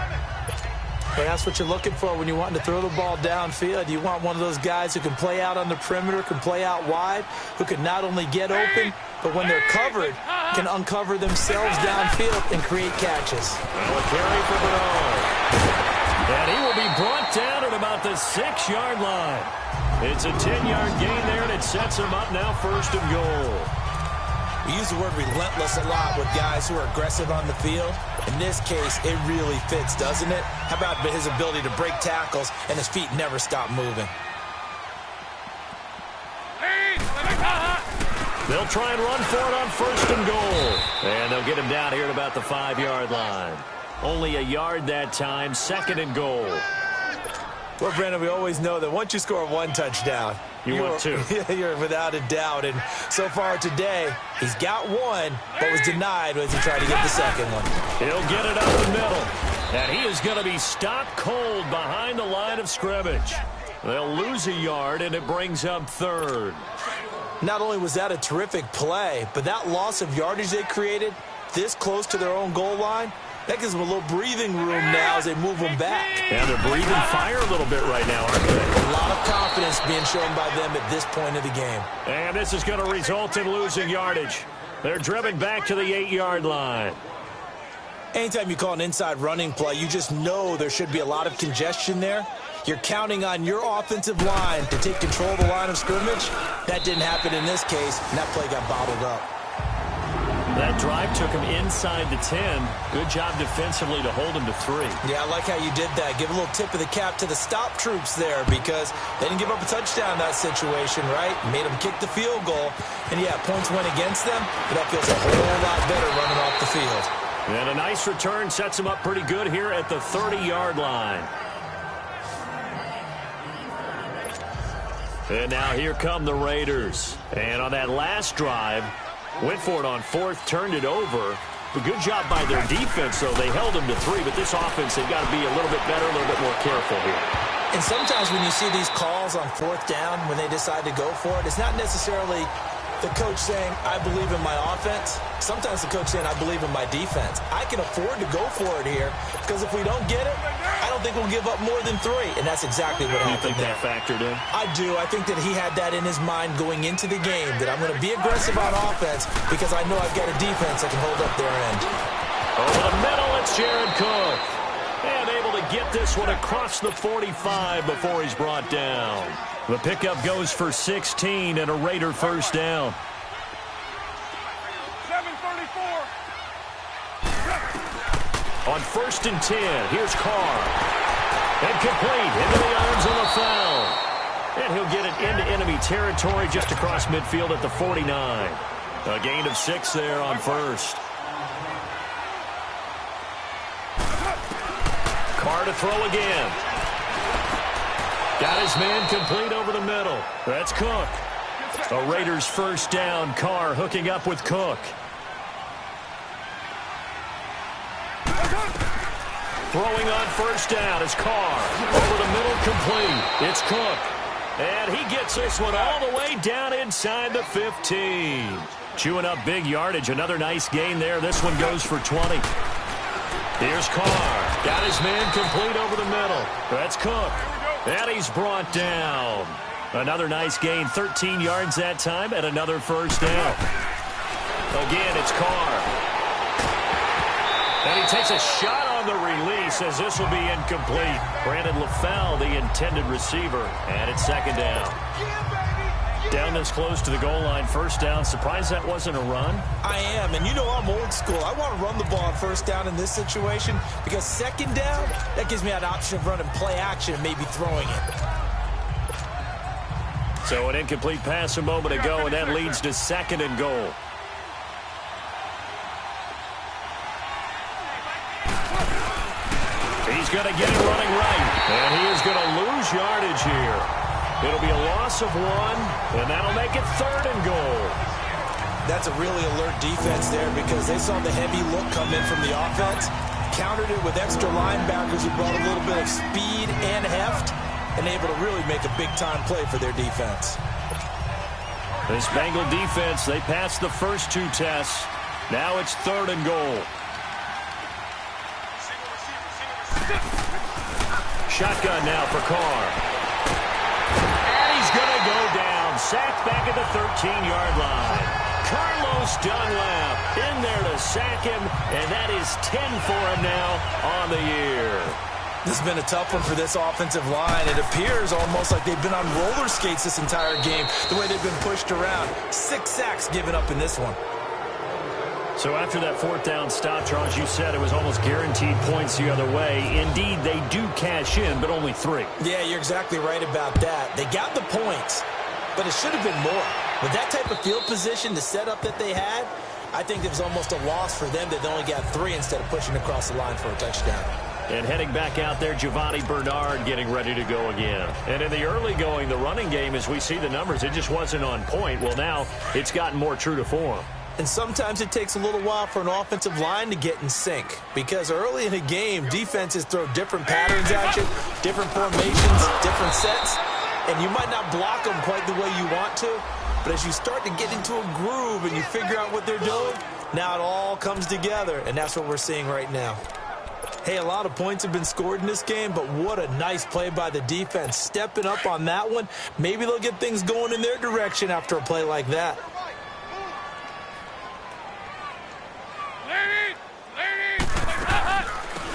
Well, that's what you're looking for when you want to throw the ball downfield. You want one of those guys who can play out on the perimeter, can play out wide, who can not only get open, but when they're covered, can uncover themselves downfield and create catches. Well, a carry for Bernard. And he will be brought down at about the 6-yard line. It's a 10-yard gain there, and it sets him up now 1st and goal. We use the word relentless a lot with guys who are aggressive on the field. In this case, it really fits, doesn't it? How about his ability to break tackles and his feet never stop moving? They'll try and run for it on 1st and goal. And they'll get him down here at about the 5-yard line. Only a yard that time, 2nd and goal. Well, Brandon, we always know that once you score 1 touchdown, want 2. You're without a doubt. And so far today, he's got 1, but was denied as he tried to get the 2nd one. He'll get it up the middle. And he is going to be stopped cold behind the line of scrimmage. They'll lose a yard, and it brings up 3rd. Not only was that a terrific play, but that loss of yardage they created this close to their own goal line, that gives them a little breathing room now as they move them back. And they're breathing fire a little bit right now, aren't they? A lot of confidence being shown by them at this point of the game. And this is going to result in losing yardage. They're driven back to the 8-yard line. Anytime you call an inside running play, you just know there should be a lot of congestion there. You're counting on your offensive line to take control of the line of scrimmage. That didn't happen in this case, and that play got bottled up. That drive took him inside the 10. Good job defensively to hold him to 3. Yeah, I like how you did that. Give a little tip of the cap to the stop troops there because they didn't give up a touchdown in that situation, right? Made them kick the field goal. And, yeah, points went against them, but that feels a whole lot better running off the field. And a nice return sets him up pretty good here at the 30-yard line. And now here come the Raiders. And on that last drive, went for it on 4th, turned it over. But good job by their defense, though. They held them to 3, but this offense, they've got to be a little bit better, a little bit more careful here. And sometimes when you see these calls on 4th down, when they decide to go for it, it's not necessarily the coach saying, I believe in my offense. Sometimes the coach saying, I believe in my defense. I can afford to go for it here because if we don't get it, I don't think we'll give up more than 3. And that's exactly what happened there. You think that factored in? I do. I think that he had that in his mind going into the game, that I'm going to be aggressive on offense because I know I've got a defense that can hold up their end. Over the middle, it's Jared Cook. And able to get this one across the 45 before he's brought down. The pickup goes for 16 and a Raider 1st down. 7:34. On 1st and 10, here's Carr. And complete into the arms of the foul. And he'll get it into enemy territory just across midfield at the 49. A gain of 6 there on first. Carr to throw again. Got his man complete over the middle. That's Cook. A Raiders first down. Carr hooking up with Cook. Throwing on first down is Carr. Over the middle, complete. It's Cook. And he gets this one all the way down inside the 15. Chewing up big yardage. Another nice gain there. This one goes for 20. Here's Carr. Got his man complete over the middle. That's Cook. And he's brought down. Another nice gain. 13 yards that time and another first down. Again, it's Carr. And he takes a shot on the release as this will be incomplete. Brandon LaFell, the intended receiver, and it's second down. Down this close to the goal line, first down. Surprised that wasn't a run? I am, and you know I'm old school. I want to run the ball on first down in this situation because second down, that gives me an option of running play action and maybe throwing it. So an incomplete pass a moment ago, and that leads to second and goal. He's going to get it running right, and he is going to lose yardage here. It'll be a loss of 1, and that'll make it third and goal. That's a really alert defense there because they saw the heavy look come in from the offense, countered it with extra linebackers who brought a little bit of speed and heft, and able to really make a big-time play for their defense. This Bengal defense, they passed the first 2 tests. Now it's third and goal. Shotgun now for Carr. And he's going to go down. Sacked back at the 13-yard line. Carlos Dunlap in there to sack him, and that is 10 for him now on the year. This has been a tough one for this offensive line. It appears almost like they've been on roller skates this entire game, the way they've been pushed around. 6 sacks given up in this one. So after that fourth down stop, Charles, you said it was almost guaranteed points the other way. Indeed, they do cash in, but only 3. Yeah, you're exactly right about that. They got the points, but it should have been more. With that type of field position, the setup that they had, I think it was almost a loss for them that they only got 3 instead of pushing across the line for a touchdown. And heading back out there, Giovanni Bernard getting ready to go again. And in the early going, the running game, as we see the numbers, it just wasn't on point. Well, now it's gotten more true to form. And sometimes it takes a little while for an offensive line to get in sync because early in a game, defenses throw different patterns at you, different formations, different sets, and you might not block them quite the way you want to, but as you start to get into a groove and you figure out what they're doing, now it all comes together, and that's what we're seeing right now. Hey, a lot of points have been scored in this game, but what a nice play by the defense. Stepping up on that one, maybe they'll get things going in their direction after a play like that.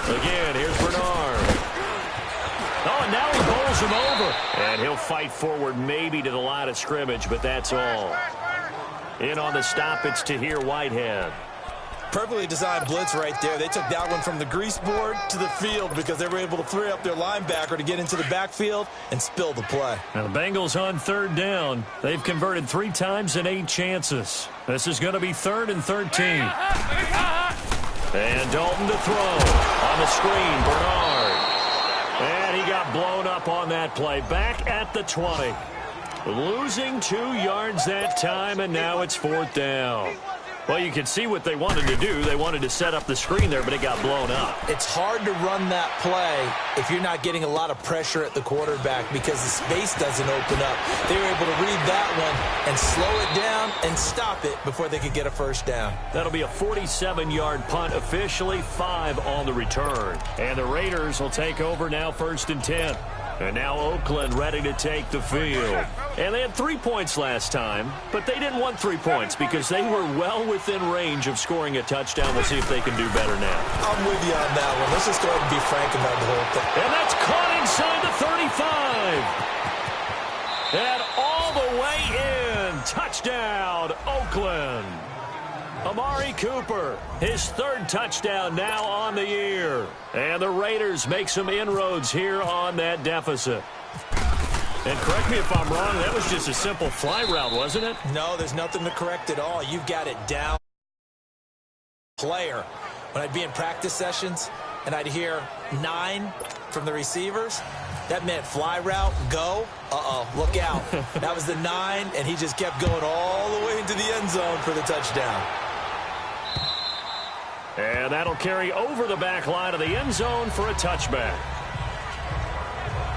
Again, here's Bernard. Oh, and now he bowls him over. And he'll fight forward maybe to the line of scrimmage, but that's all. In on the stop, it's Tahir Whitehead. Perfectly designed blitz right there. They took that one from the grease board to the field because they were able to free up their linebacker to get into the backfield and spill the play. Now the Bengals on third down. They've converted 3 times in 8 chances. This is going to be 3rd and 13. And Dalton to throw. On the screen, Bernard. And he got blown up on that play. Back at the 20. Losing 2 yards that time, and now it's 4th down. Well, you can see what they wanted to do. They wanted to set up the screen there, but it got blown up. It's hard to run that play if you're not getting a lot of pressure at the quarterback because the space doesn't open up. They were able to read that one and slow it down and stop it before they could get a first down. That'll be a 47-yard punt, officially 5 on the return. And the Raiders will take over now 1st and 10. And now Oakland ready to take the field. And they had 3 points last time, but they didn't want 3 points because they were well within range of scoring a touchdown. We'll see if they can do better now. I'm with you on that one. Let's just go ahead and be frank about the whole thing. And that's caught inside the 35. And all the way in. Touchdown, Oakland. Amari Cooper, his 3rd touchdown now on the year. And the Raiders make some inroads here on that deficit. And correct me if I'm wrong, that was just a simple fly route, wasn't it? No, there's nothing to correct at all. You've got it down. Player. When I'd be in practice sessions and I'd hear 9 from the receivers, that meant fly route, go, look out. That was the 9, and he just kept going all the way into the end zone for the touchdown. And that'll carry over the back line of the end zone for a touchback.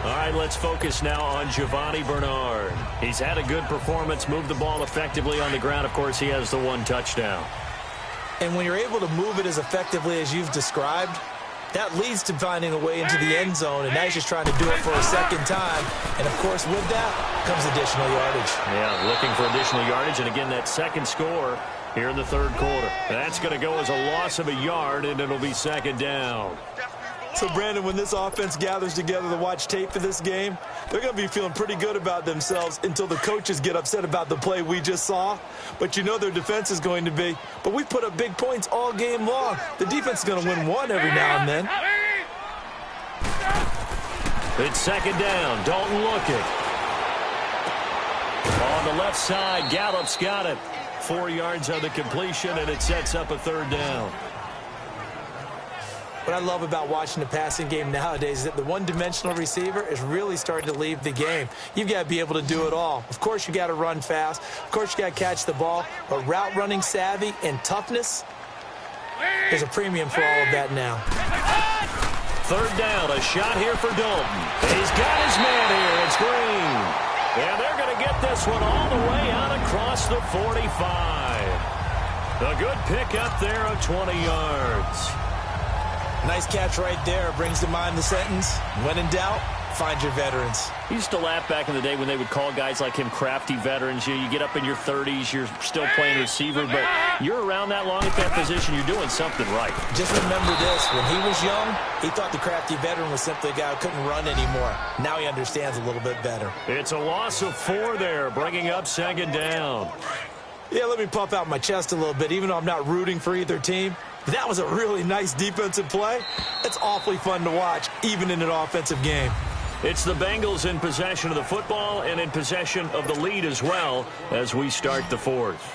All right, let's focus now on Giovanni Bernard. He's had a good performance, moved the ball effectively on the ground. Of course, he has the 1 touchdown. And when you're able to move it as effectively as you've described, that leads to finding a way into the end zone, and now he's just trying to do it for a second time. And, of course, with that comes additional yardage. Yeah, looking for additional yardage, and again, that second score here in the third quarter. That's going to go as a loss of a yard, and it'll be second down. So, Brandon, when this offense gathers together to watch tape for this game, they're going to be feeling pretty good about themselves until the coaches get upset about the play we just saw. But you know their defense is going to be. But we've put up big points all game long. The defense is going to win one every now and then. It's second down. Dalton look it. On the left side, Gallup's got it. 4 yards on the completion, and it sets up a third down. What I love about watching the passing game nowadays is that the one-dimensional receiver is really starting to leave the game. You've got to be able to do it all. Of course, you got to run fast. Of course, you got to catch the ball. But route running savvy and toughness, there's a premium for all of that now. Third down, a shot here for Dalton. He's got his man here. It's Green. And they're going to get this one all the way out across the 45. A good pickup there of 20 yards. Nice catch right there. Brings to mind the sentence, when in doubt, find your veterans. I used to laugh back in the day when they would call guys like him crafty veterans. You get up in your 30s, you're still playing receiver, but you're around that long at that position, you're doing something right. Just remember this. When he was young, he thought the crafty veteran was simply a guy who couldn't run anymore. Now he understands a little bit better. It's a loss of 4 there, bringing up second down. Yeah, let me puff out my chest a little bit, even though I'm not rooting for either team. That was a really nice defensive play. It's awfully fun to watch, even in an offensive game. It's the Bengals in possession of the football and in possession of the lead as well as we start the fourth.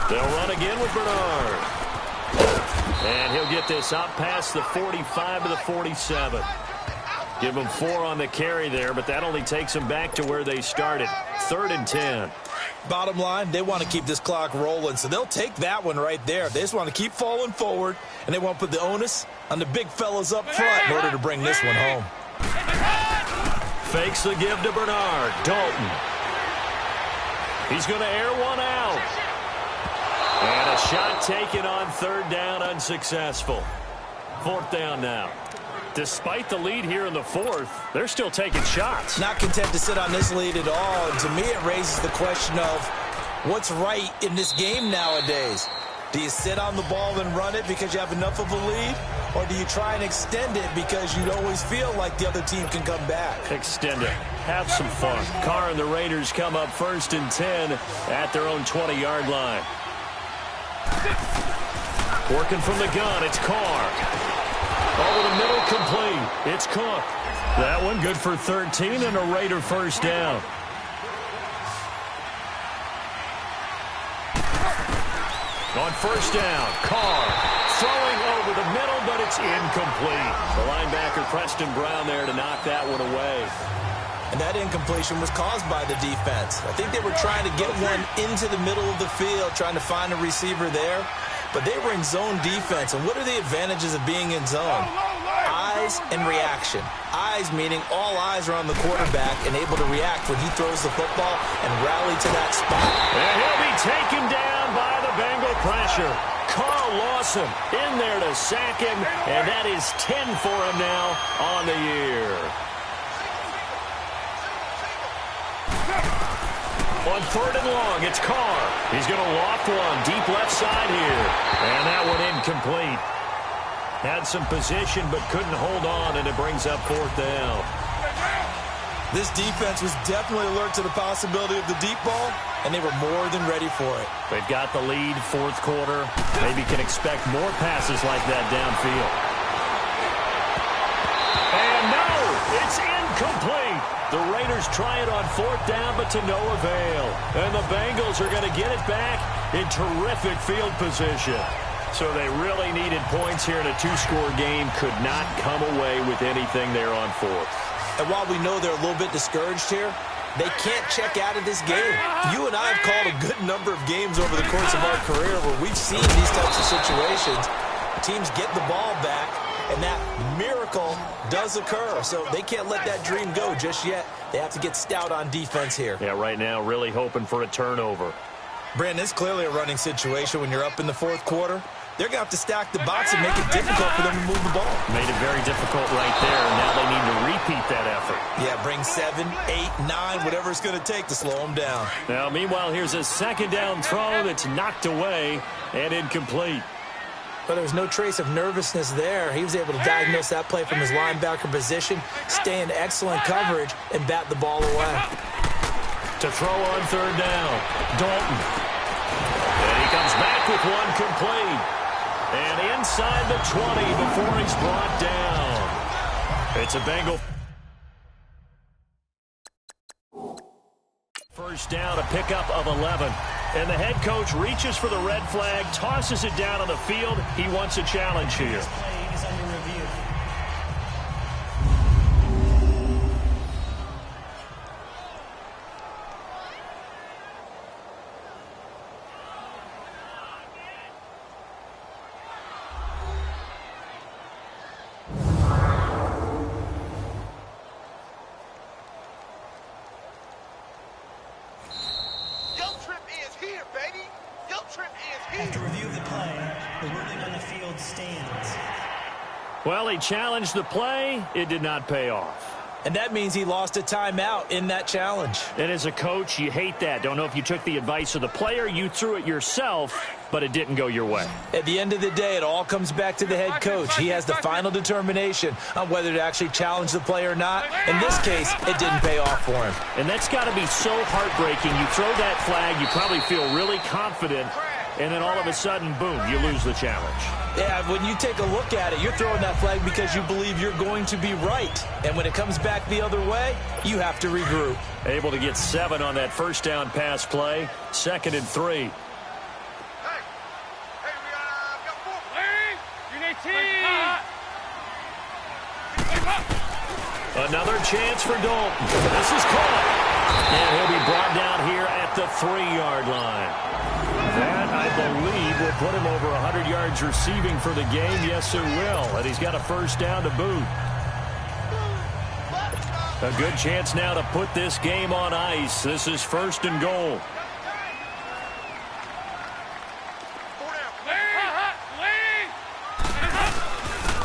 They'll run again with Bernard. And he'll get this out past the 45 to the 47. Give them 4 on the carry there, but that only takes them back to where they started. 3rd and 10. Bottom line, they want to keep this clock rolling, so they'll take that one right there. They just want to keep falling forward, and they want to put the onus on the big fellas up front in order to bring this one home. Fakes the give to Bernard. Dalton. He's going to air one out. And a shot taken on 3rd down, unsuccessful. 4th down now. Despite the lead here in the 4th, they're still taking shots. Not content to sit on this lead at all. And to me, it raises the question of what's right in this game nowadays. Do you sit on the ball and run it because you have enough of a lead? Or do you try and extend it because you always feel like the other team can come back? Extend it. Have some fun. Carr and the Raiders come up 1st and 10 at their own 20-yard line. Working from the gun, it's Carr. Over the middle, complete. It's Cook. That one good for 13 and a Raider first down. On 1st down, Carr throwing over the middle, but it's incomplete. The linebacker, Preston Brown, there to knock that one away. And that incompletion was caused by the defense. I think they were trying to get one into the middle of the field, trying to find a receiver there. But they were in zone defense. And what are the advantages of being in zone? Eyes and reaction. Eyes meaning all eyes are on the quarterback and able to react when he throws the football and rally to that spot. And he'll be taken down by the Bengal pressure. Carl Lawson in there to sack him, and that is 10 for him now on the year. On 3rd and long, it's Carr. He's going to loft one deep left side here. And that one incomplete. Had some position but couldn't hold on, and it brings up 4th down. This defense was definitely alert to the possibility of the deep ball, and they were more than ready for it. They've got the lead, fourth quarter. Maybe can expect more passes like that downfield. And no, it's incomplete. The Raiders try it on fourth down, but to no avail. And the Bengals are going to get it back in terrific field position. So they really needed points here in a two-score game. Could not come away with anything there on fourth. And while we know they're a little bit discouraged here, they can't check out of this game. You and I have called a good number of games over the course of our career where we've seen these types of situations. Teams get the ball back, and that miracle does occur. So they can't let that dream go just yet. They have to get stout on defense here. Yeah, right now really hoping for a turnover. Brandon, it's clearly a running situation when you're up in the fourth quarter. They're going to have to stack the box and make it difficult for them to move the ball. Made it very difficult right there. Now they need to repeat that effort. Yeah, bring 7, 8, 9, whatever it's going to take to slow them down. Now, meanwhile, here's a second down throw that's knocked away and incomplete. But there was no trace of nervousness there. He was able to diagnose that play from his linebacker position, stay in excellent coverage, and bat the ball away. To throw on third down, Dalton. And he comes back with one complete. And inside the 20 before he's brought down. It's a Bengal. First down, a pickup of 11. And the head coach reaches for the red flag, tosses it down on the field. He wants a challenge here. This play is under review. After review of the play, the ruling on the field stands. Well, he challenged the play. It did not pay off. And that means he lost a timeout in that challenge. And as a coach, you hate that. Don't know if you took the advice of the player, you threw it yourself, but it didn't go your way. At the end of the day, it all comes back to the head coach. He has the final determination on whether to actually challenge the play or not. In this case, it didn't pay off for him. And that's got to be so heartbreaking. You throw that flag, you probably feel really confident, and then all of a sudden, boom, you lose the challenge. Yeah, when you take a look at it, you're throwing that flag because you believe you're going to be right. And when it comes back the other way, you have to regroup. Able to get 7 on that first down pass play. 2nd and 3. Another chance for Dalton. This is caught. And he'll be brought down here at the 3-yard line. That, I believe, will put him over 100 yards receiving for the game. Yes, it will. And he's got a first down to boot. A good chance now to put this game on ice. This is 1st and goal.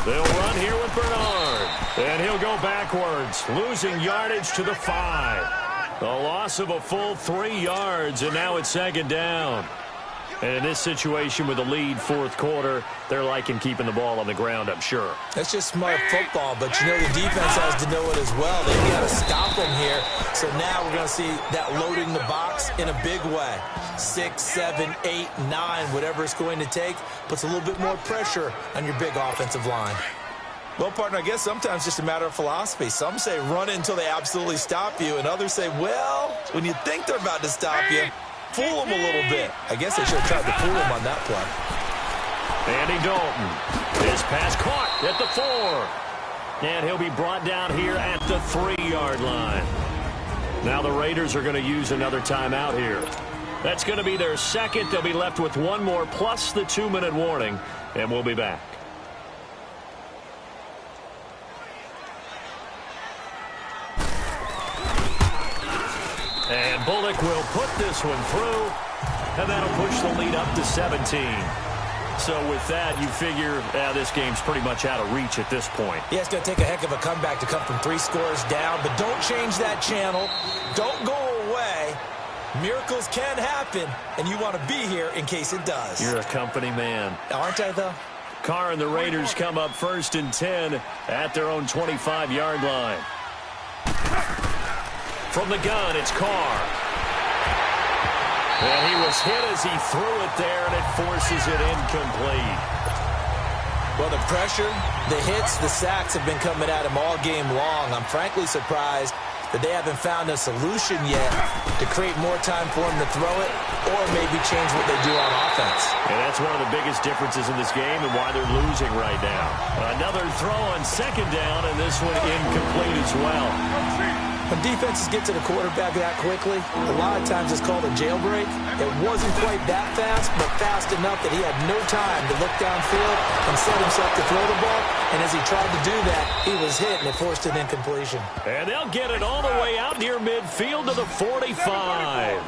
They'll run here with Bernard. And he'll go backwards, losing yardage to the 5. A loss of a full 3 yards, and now it's 2nd down. And in this situation with the lead, fourth quarter, they're liking keeping the ball on the ground, I'm sure. That's just smart football, but you know the defense has to know it as well. They've got to stop them here. So now we're going to see that loading the box in a big way. 6, 7, 8, 9, whatever it's going to take, puts a little bit more pressure on your big offensive line. Well, partner, I guess sometimes it's just a matter of philosophy. Some say run until they absolutely stop you, and others say, well, when you think they're about to stop you, fool them a little bit. I guess they should have tried to fool them on that play. Andy Dalton. His pass caught at the 4. And he'll be brought down here at the 3-yard line. Now the Raiders are going to use another timeout here. That's going to be their second. They'll be left with one more plus the 2-minute warning, and we'll be back. And Bullock will put this one through, and that'll push the lead up to 17. So with that, you figure this game's pretty much out of reach at this point. Yeah, it's going to take a heck of a comeback to come from 3 scores down, but don't change that channel. Don't go away. Miracles can happen, and you want to be here in case it does. You're a company man. Aren't I, though? Carr and the Raiders come up 1st and 10 at their own 25-yard line. From the gun, it's Carr. And he was hit as he threw it there, and it forces it incomplete. Well, the pressure, the hits, the sacks have been coming at him all game long. I'm frankly surprised that they haven't found a solution yet to create more time for him to throw it or maybe change what they do on offense. And that's one of the biggest differences in this game and why they're losing right now. Another throw on second down, and this one incomplete as well. When defenses get to the quarterback that quickly, a lot of times it's called a jailbreak. It wasn't quite that fast, but fast enough that he had no time to look downfield and set himself to throw the ball. And as he tried to do that, he was hit, and it forced an incompletion. And they'll get it all the way out near midfield to the 45.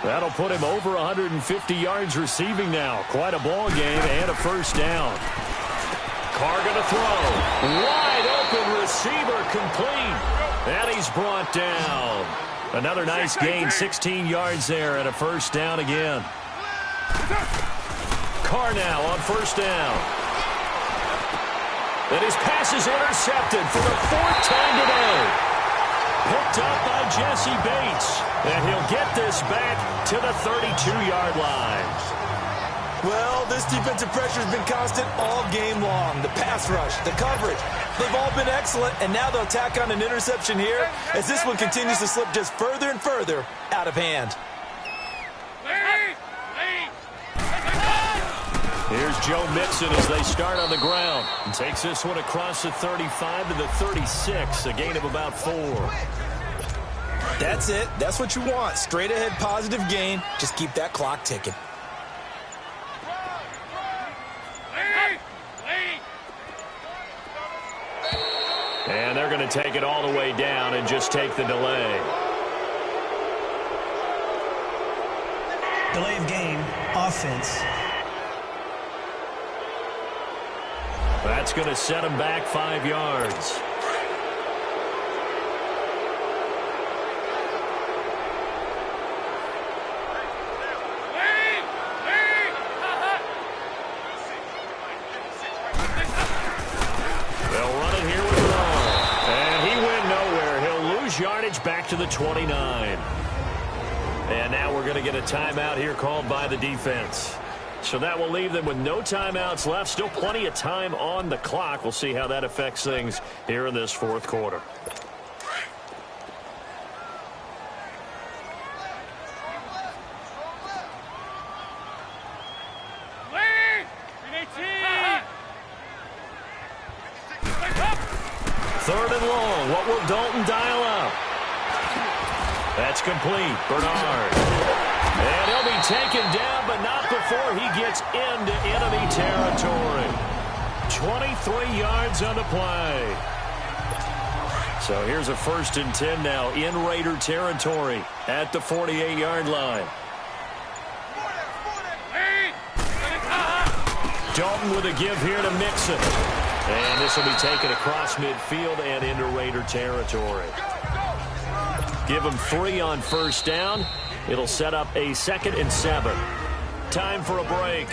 That'll put him over 150 yards receiving now. Quite a ball game and a first down. Carr going to throw. Wide open receiver, complete. And he's brought down. Another nice gain, 16 yards there and a first down again. Carr now on first down. And his pass is intercepted for the fourth time today. Picked up by Jesse Bates. And he'll get this back to the 32-yard line. Well, this defensive pressure has been constant all game long. The pass rush, the coverage, they've all been excellent, and now they'll tack on an interception here as this one continues to slip just further and further out of hand. Here's Joe Mixon as they start on the ground. And takes this one across the 35 to the 36, a gain of about 4. That's it. That's what you want. Straight ahead positive gain. Just keep that clock ticking. And they're going to take it all the way down and just take the delay. Delay of game, offense. That's going to set him back 5 yards. They'll run it here with Rowe. And he went nowhere. He'll lose yardage back to the 29. And now we're going to get a timeout here called by the defense. So that will leave them with no timeouts left. Still plenty of time on the clock. We'll see how that affects things here in this fourth quarter. Third and long. What will Dalton dial up? That's complete. Bernard. And he'll be taken down, but not before he gets into enemy territory. 23 yards on the play. So here's a 1st and 10 now in Raider territory at the 48-yard line. Dalton with a give here to Mixon. And this will be taken across midfield and into Raider territory. Give him 3 on first down. It'll set up a 2nd and 7. Time for a break.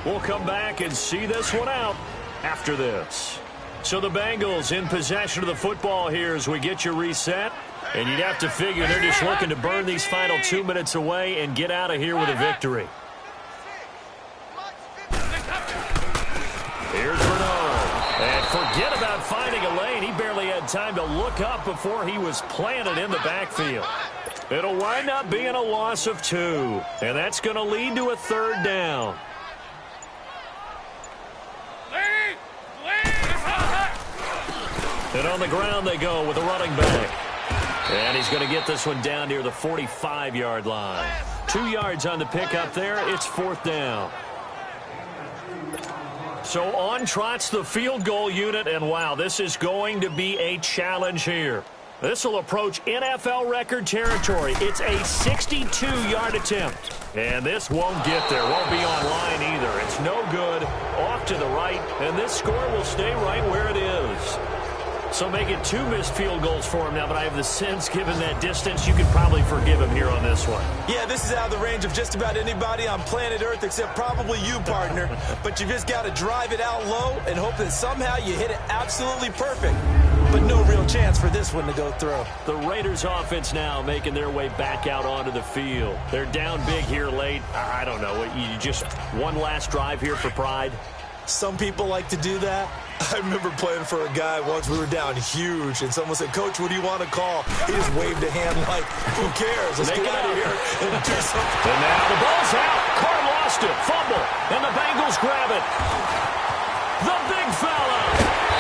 We'll come back and see this one out after this. So the Bengals in possession of the football here as we get you reset. And you'd have to figure they're just looking to burn these final 2 minutes away and get out of here with a victory. Here's Bernard. And forget about finding a lane. He barely had time to look up before he was planted in the backfield. It'll wind up being a loss of 2. And that's going to lead to a 3rd down. And on the ground they go with a running back. And he's going to get this one down near the 45-yard line. 2 yards on the pickup there. It's 4th down. So on trots the field goal unit. And wow, this is going to be a challenge here. This will approach NFL record territory. It's a 62-yard attempt. And this won't get there. Won't be on line either. It's no good. Off to the right. And this score will stay right where it is. So make it 2 missed field goals for him now. But I have the sense, given that distance, you could probably forgive him here on this one. Yeah, this is out of the range of just about anybody on planet Earth except probably you, partner. But you just got to drive it out low and hope that somehow you hit it absolutely perfect. but no real chance for this one to go through. The Raiders offense now making their way back out onto the field. They're down big here late. I don't know. You just one last drive here for pride? Some people like to do that. I remember playing for a guy once. We were down huge, and someone said, "Coach, what do you want to call?" He just waved a hand like, "Who cares? Let's get out of here and do something." And now the ball's out. Carr lost it. Fumble. And the Bengals grab it. The big fella.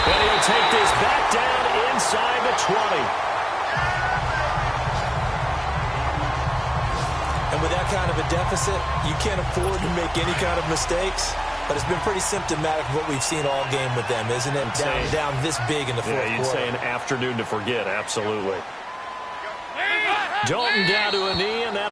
And he'll take this back down inside the 20. And with that kind of a deficit, you can't afford to make any kind of mistakes. But it's been pretty symptomatic of what we've seen all game with them, isn't it? Down this big in the fourth quarter. You'd say an afternoon to forget, absolutely. Dalton down to a knee, and that